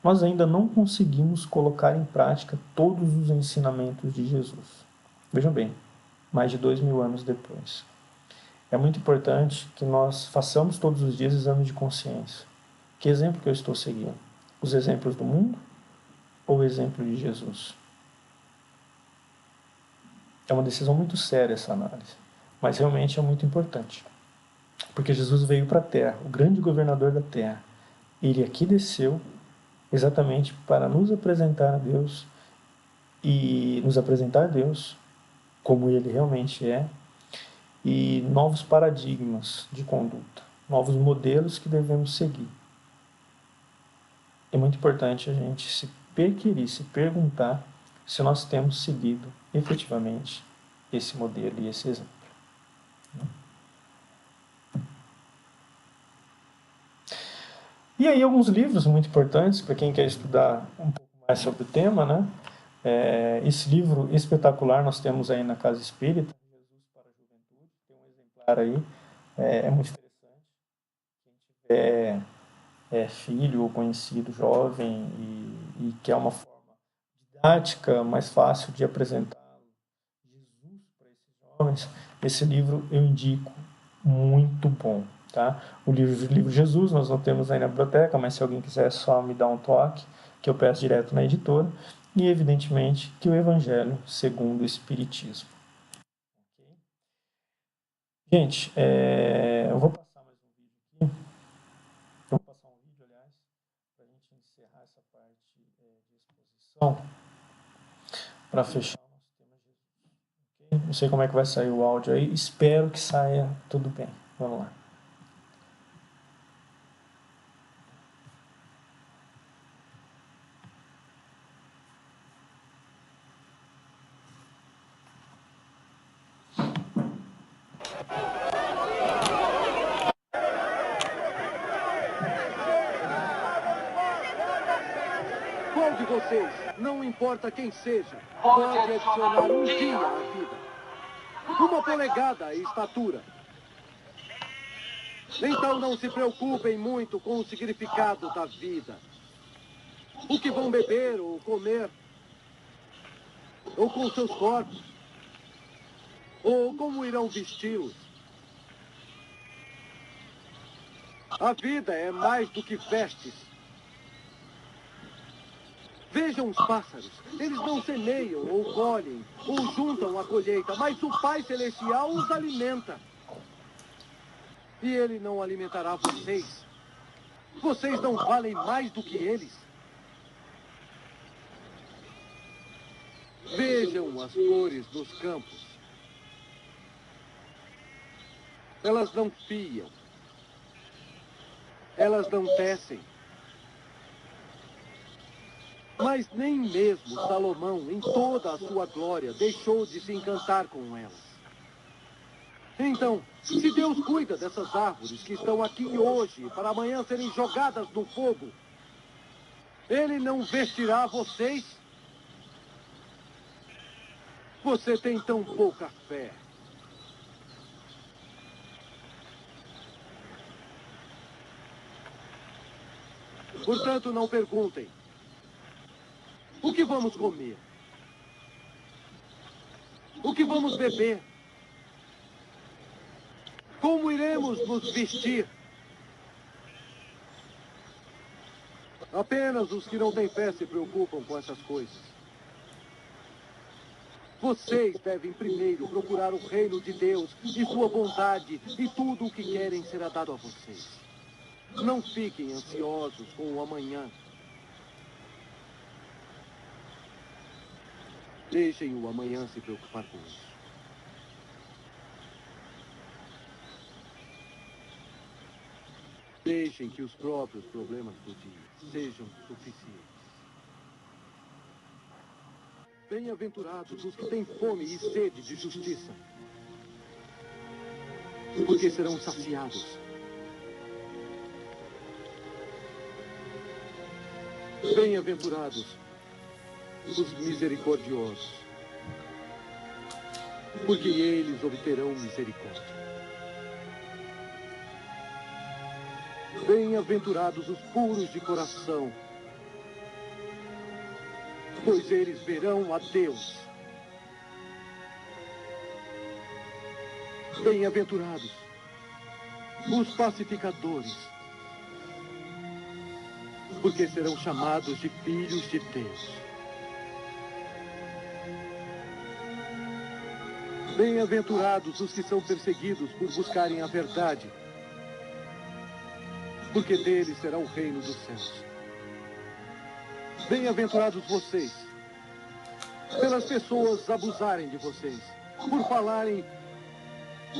nós ainda não conseguimos colocar em prática todos os ensinamentos de Jesus. Vejam bem, mais de 2000 anos depois. É muito importante que nós façamos todos os dias exame de consciência. Que exemplo que eu estou seguindo? Os exemplos do mundo ou o exemplo de Jesus? É uma decisão muito séria essa análise, mas realmente é muito importante. Porque Jesus veio para a Terra, o grande governador da Terra. Ele aqui desceu exatamente para nos apresentar a Deus e nos apresentar a Deus como Ele realmente é e novos paradigmas de conduta, novos modelos que devemos seguir. É muito importante a gente se perquirir, se perguntar se nós temos seguido efetivamente esse modelo e esse exemplo. E aí alguns livros muito importantes para quem quer estudar um pouco mais sobre o tema, né? Esse livro espetacular nós temos aí na Casa Espírita, Jesus para a Juventude, tem um exemplar aí, é muito interessante. Quem tiver filho ou conhecido jovem e quer uma forma didática, mais fácil de apresentar Jesus para esses jovens, esse livro eu indico, muito bom. Tá? O livro Jesus nós não temos aí na biblioteca, mas se alguém quiser só me dar um toque, que eu peço direto na editora, e evidentemente que o Evangelho segundo o Espiritismo. Okay? Gente, eu vou passar mais um vídeo aqui, eu vou passar um vídeo, aliás, para a gente encerrar essa parte de exposição, para fechar o nosso tema de Jesus. Okay? Não sei como é que vai sair o áudio aí, espero que saia tudo bem. Vamos lá. Qual de vocês, não importa quem seja, pode adicionar um dia à vida? Uma polegada em estatura. Então não se preocupem muito com o significado da vida. O que vão beber ou comer, ou com seus corpos, ou como irão vesti-los. A vida é mais do que vestes. Vejam os pássaros. Eles não semeiam, ou colhem, ou juntam a colheita, mas o Pai Celestial os alimenta. E Ele não alimentará vocês. Vocês não valem mais do que eles. Vejam as flores dos campos. Elas não fiam. Elas não tecem. Mas nem mesmo Salomão, em toda a sua glória, deixou de se encantar com elas. Então, se Deus cuida dessas árvores que estão aqui hoje, para amanhã serem jogadas no fogo, Ele não vestirá vocês? Você tem tão pouca fé. Portanto, não perguntem: o que vamos comer? O que vamos beber? Como iremos nos vestir? Apenas os que não têm fé se preocupam com essas coisas. Vocês devem primeiro procurar o reino de Deus e sua vontade, e tudo o que querem será dado a vocês. Não fiquem ansiosos com o amanhã. Deixem o amanhã se preocupar com isso. Deixem que os próprios problemas do dia sejam suficientes. Bem-aventurados os que têm fome e sede de justiça, porque serão saciados. Bem-aventurados os misericordiosos, porque eles obterão misericórdia. Bem-aventurados os puros de coração, pois eles verão a Deus. Bem-aventurados os pacificadores, porque serão chamados de filhos de Deus. Bem-aventurados os que são perseguidos por buscarem a verdade, porque deles será o reino dos céus. Bem-aventurados vocês, pelas pessoas abusarem de vocês, por falarem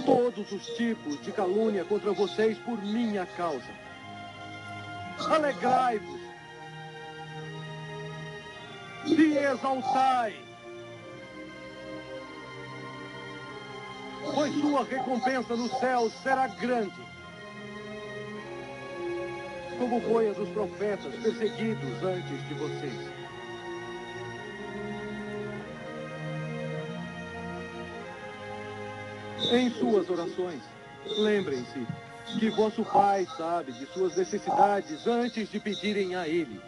todos os tipos de calúnia contra vocês por minha causa. Alegrai-vos e exaltai, pois sua recompensa nos céus será grande. Como foi a dos profetas perseguidos antes de vocês. Em suas orações, lembrem-se que vosso Pai sabe de suas necessidades antes de pedirem a Ele.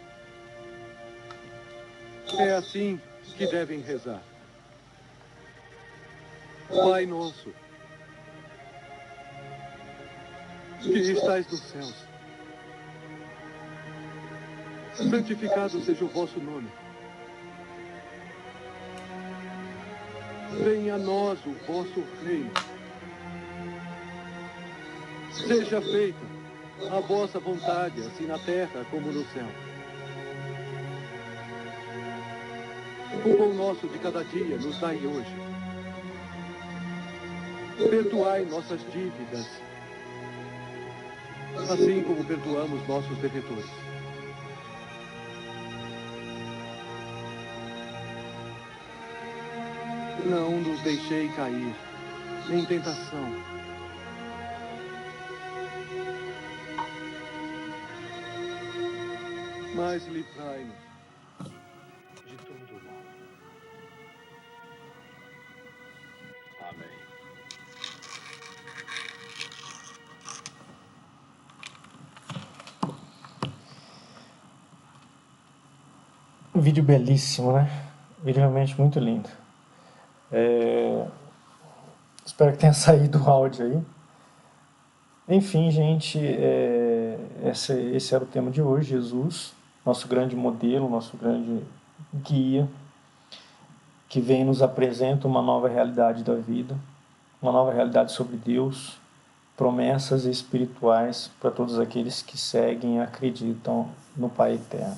É assim que devem rezar. Pai nosso, que estais nos céus, santificado seja o vosso nome. Venha a nós o vosso reino. Seja feita a vossa vontade, assim na terra como no céu. O pão nosso de cada dia nos dai hoje. Perdoai nossas dívidas, assim como perdoamos nossos devedores. Não nos deixei cair em tentação, mas livrai-nos de todo o mal. Amém. vídeo belíssimo, né? Vídeo realmente muito lindo. Espero que tenha saído o áudio aí. Enfim, gente, esse era o tema de hoje, Jesus, nosso grande modelo, nosso grande guia, que vem e nos apresenta uma nova realidade da vida, uma nova realidade sobre Deus, promessas espirituais para todos aqueles que seguem e acreditam no Pai Eterno.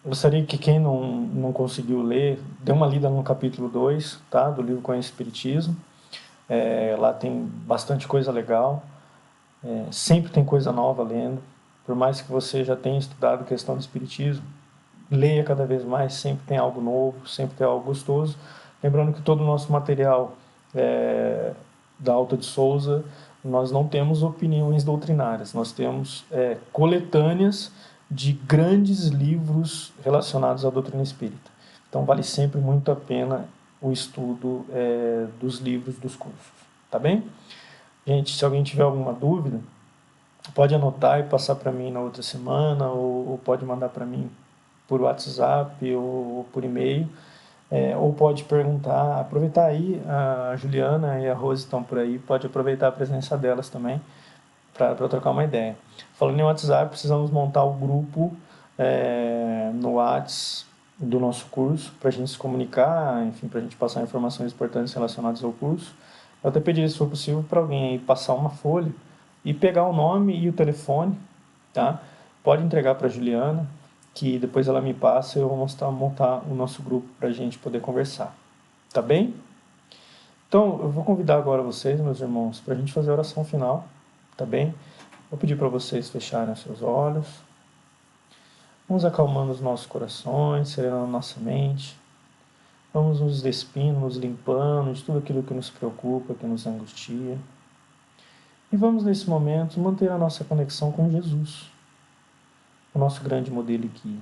Gostaria que quem não conseguiu ler, dê uma lida no capítulo 2, tá, do livro Conhece o Espiritismo. Lá tem bastante coisa legal, sempre tem coisa nova lendo. Por mais que você já tenha estudado questão do Espiritismo, leia cada vez mais, sempre tem algo novo, sempre tem algo gostoso. Lembrando que todo o nosso material da Alta de Souza, nós não temos opiniões doutrinárias, nós temos coletâneas de grandes livros relacionados à doutrina espírita. Então vale sempre muito a pena o estudo dos livros dos cursos, tá bem? Gente, se alguém tiver alguma dúvida, pode anotar e passar para mim na outra semana, ou pode mandar para mim por WhatsApp ou por e-mail, ou pode perguntar, aproveitar aí, a Juliana e a Rose estão por aí, pode aproveitar a presença delas também para trocar uma ideia. Falando em WhatsApp, precisamos montar o grupo no WhatsApp do nosso curso, para a gente se comunicar, enfim, para a gente passar informações importantes relacionadas ao curso. Eu até pedi, se for possível, para alguém aí passar uma folha e pegar o nome e o telefone, tá? Pode entregar para a Juliana, que depois ela me passa e eu vou montar o nosso grupo para a gente poder conversar. Tá bem? Então, eu vou convidar agora vocês, meus irmãos, para a gente fazer a oração final, tá bem? Vou pedir para vocês fecharem os seus olhos. Vamos acalmando os nossos corações, serenando nossa mente. Vamos nos despindo, nos limpando de tudo aquilo que nos preocupa, que nos angustia. E vamos, nesse momento, manter a nossa conexão com Jesus, o nosso grande modelo e guia.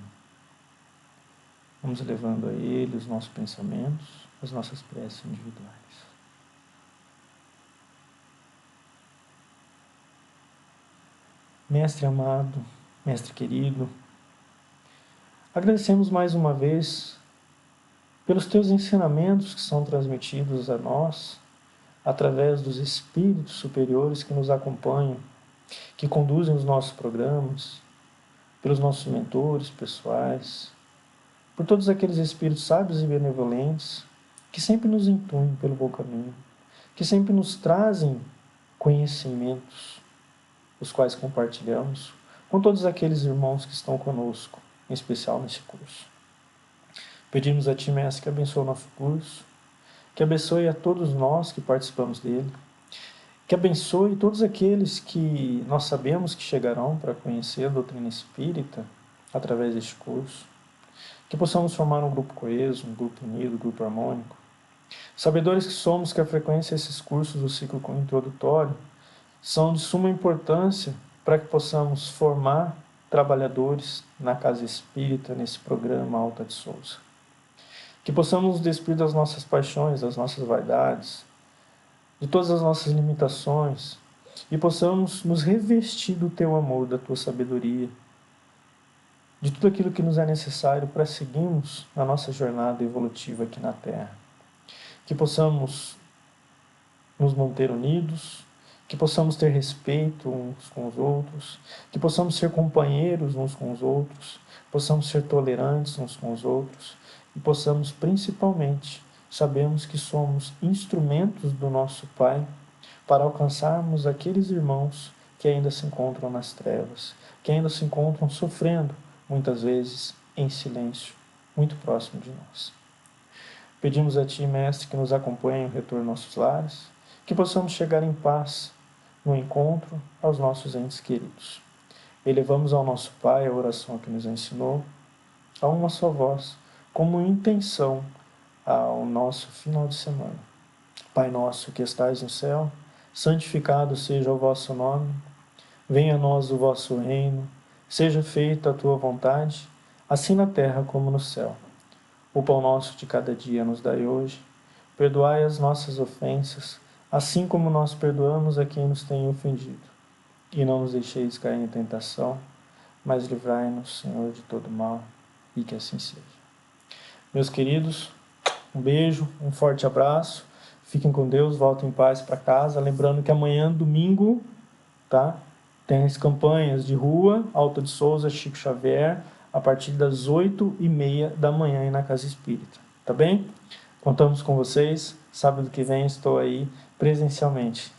Vamos elevando a Ele os nossos pensamentos, as nossas preces individuais. Mestre amado, Mestre querido, agradecemos mais uma vez pelos Teus ensinamentos que são transmitidos a nós através dos espíritos superiores que nos acompanham, que conduzem os nossos programas, pelos nossos mentores pessoais, por todos aqueles espíritos sábios e benevolentes que sempre nos intuem pelo bom caminho, que sempre nos trazem conhecimentos, os quais compartilhamos com todos aqueles irmãos que estão conosco, em especial nesse curso. Pedimos a Ti, Mestre, que abençoe o nosso curso, que abençoe a todos nós que participamos dele, que abençoe todos aqueles que nós sabemos que chegarão para conhecer a doutrina espírita através deste curso, que possamos formar um grupo coeso, um grupo unido, um grupo harmônico. Sabedores que somos que a frequência desses cursos do ciclo introdutório são de suma importância para que possamos formar trabalhadores na casa espírita, nesse programa Alta de Souza. Que possamos nos despir das nossas paixões, das nossas vaidades, de todas as nossas limitações, e possamos nos revestir do Teu amor, da Tua sabedoria, de tudo aquilo que nos é necessário para seguirmos a nossa jornada evolutiva aqui na Terra. Que possamos nos manter unidos, que possamos ter respeito uns com os outros, que possamos ser companheiros uns com os outros, possamos ser tolerantes uns com os outros, e possamos principalmente sabermos que somos instrumentos do nosso Pai para alcançarmos aqueles irmãos que ainda se encontram nas trevas, que ainda se encontram sofrendo, muitas vezes em silêncio, muito próximo de nós. Pedimos a Ti, Mestre, que nos acompanhe no retorno aos nossos lares, que possamos chegar em paz no encontro aos nossos entes queridos. Elevamos ao nosso Pai a oração que nos ensinou, a uma só voz, como intenção ao nosso final de semana. Pai nosso que estais no céu, santificado seja o vosso nome, venha a nós o vosso reino, seja feita a tua vontade, assim na terra como no céu. O pão nosso de cada dia nos dai hoje, perdoai as nossas ofensas, assim como nós perdoamos a quem nos tem ofendido. E não nos deixeis cair em tentação, mas livrai-nos, Senhor, de todo mal, e que assim seja. Meus queridos, um beijo, um forte abraço, fiquem com Deus, voltem em paz para casa, lembrando que amanhã, domingo, tá? Tem as campanhas de rua, Alta de Souza, Chico Xavier, a partir das 8h30 da manhã aí na Casa Espírita, tá bem? Contamos com vocês, sábado que vem estou aí presencialmente.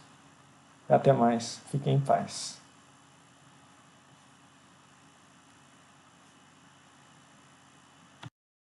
Até mais, fiquem em paz.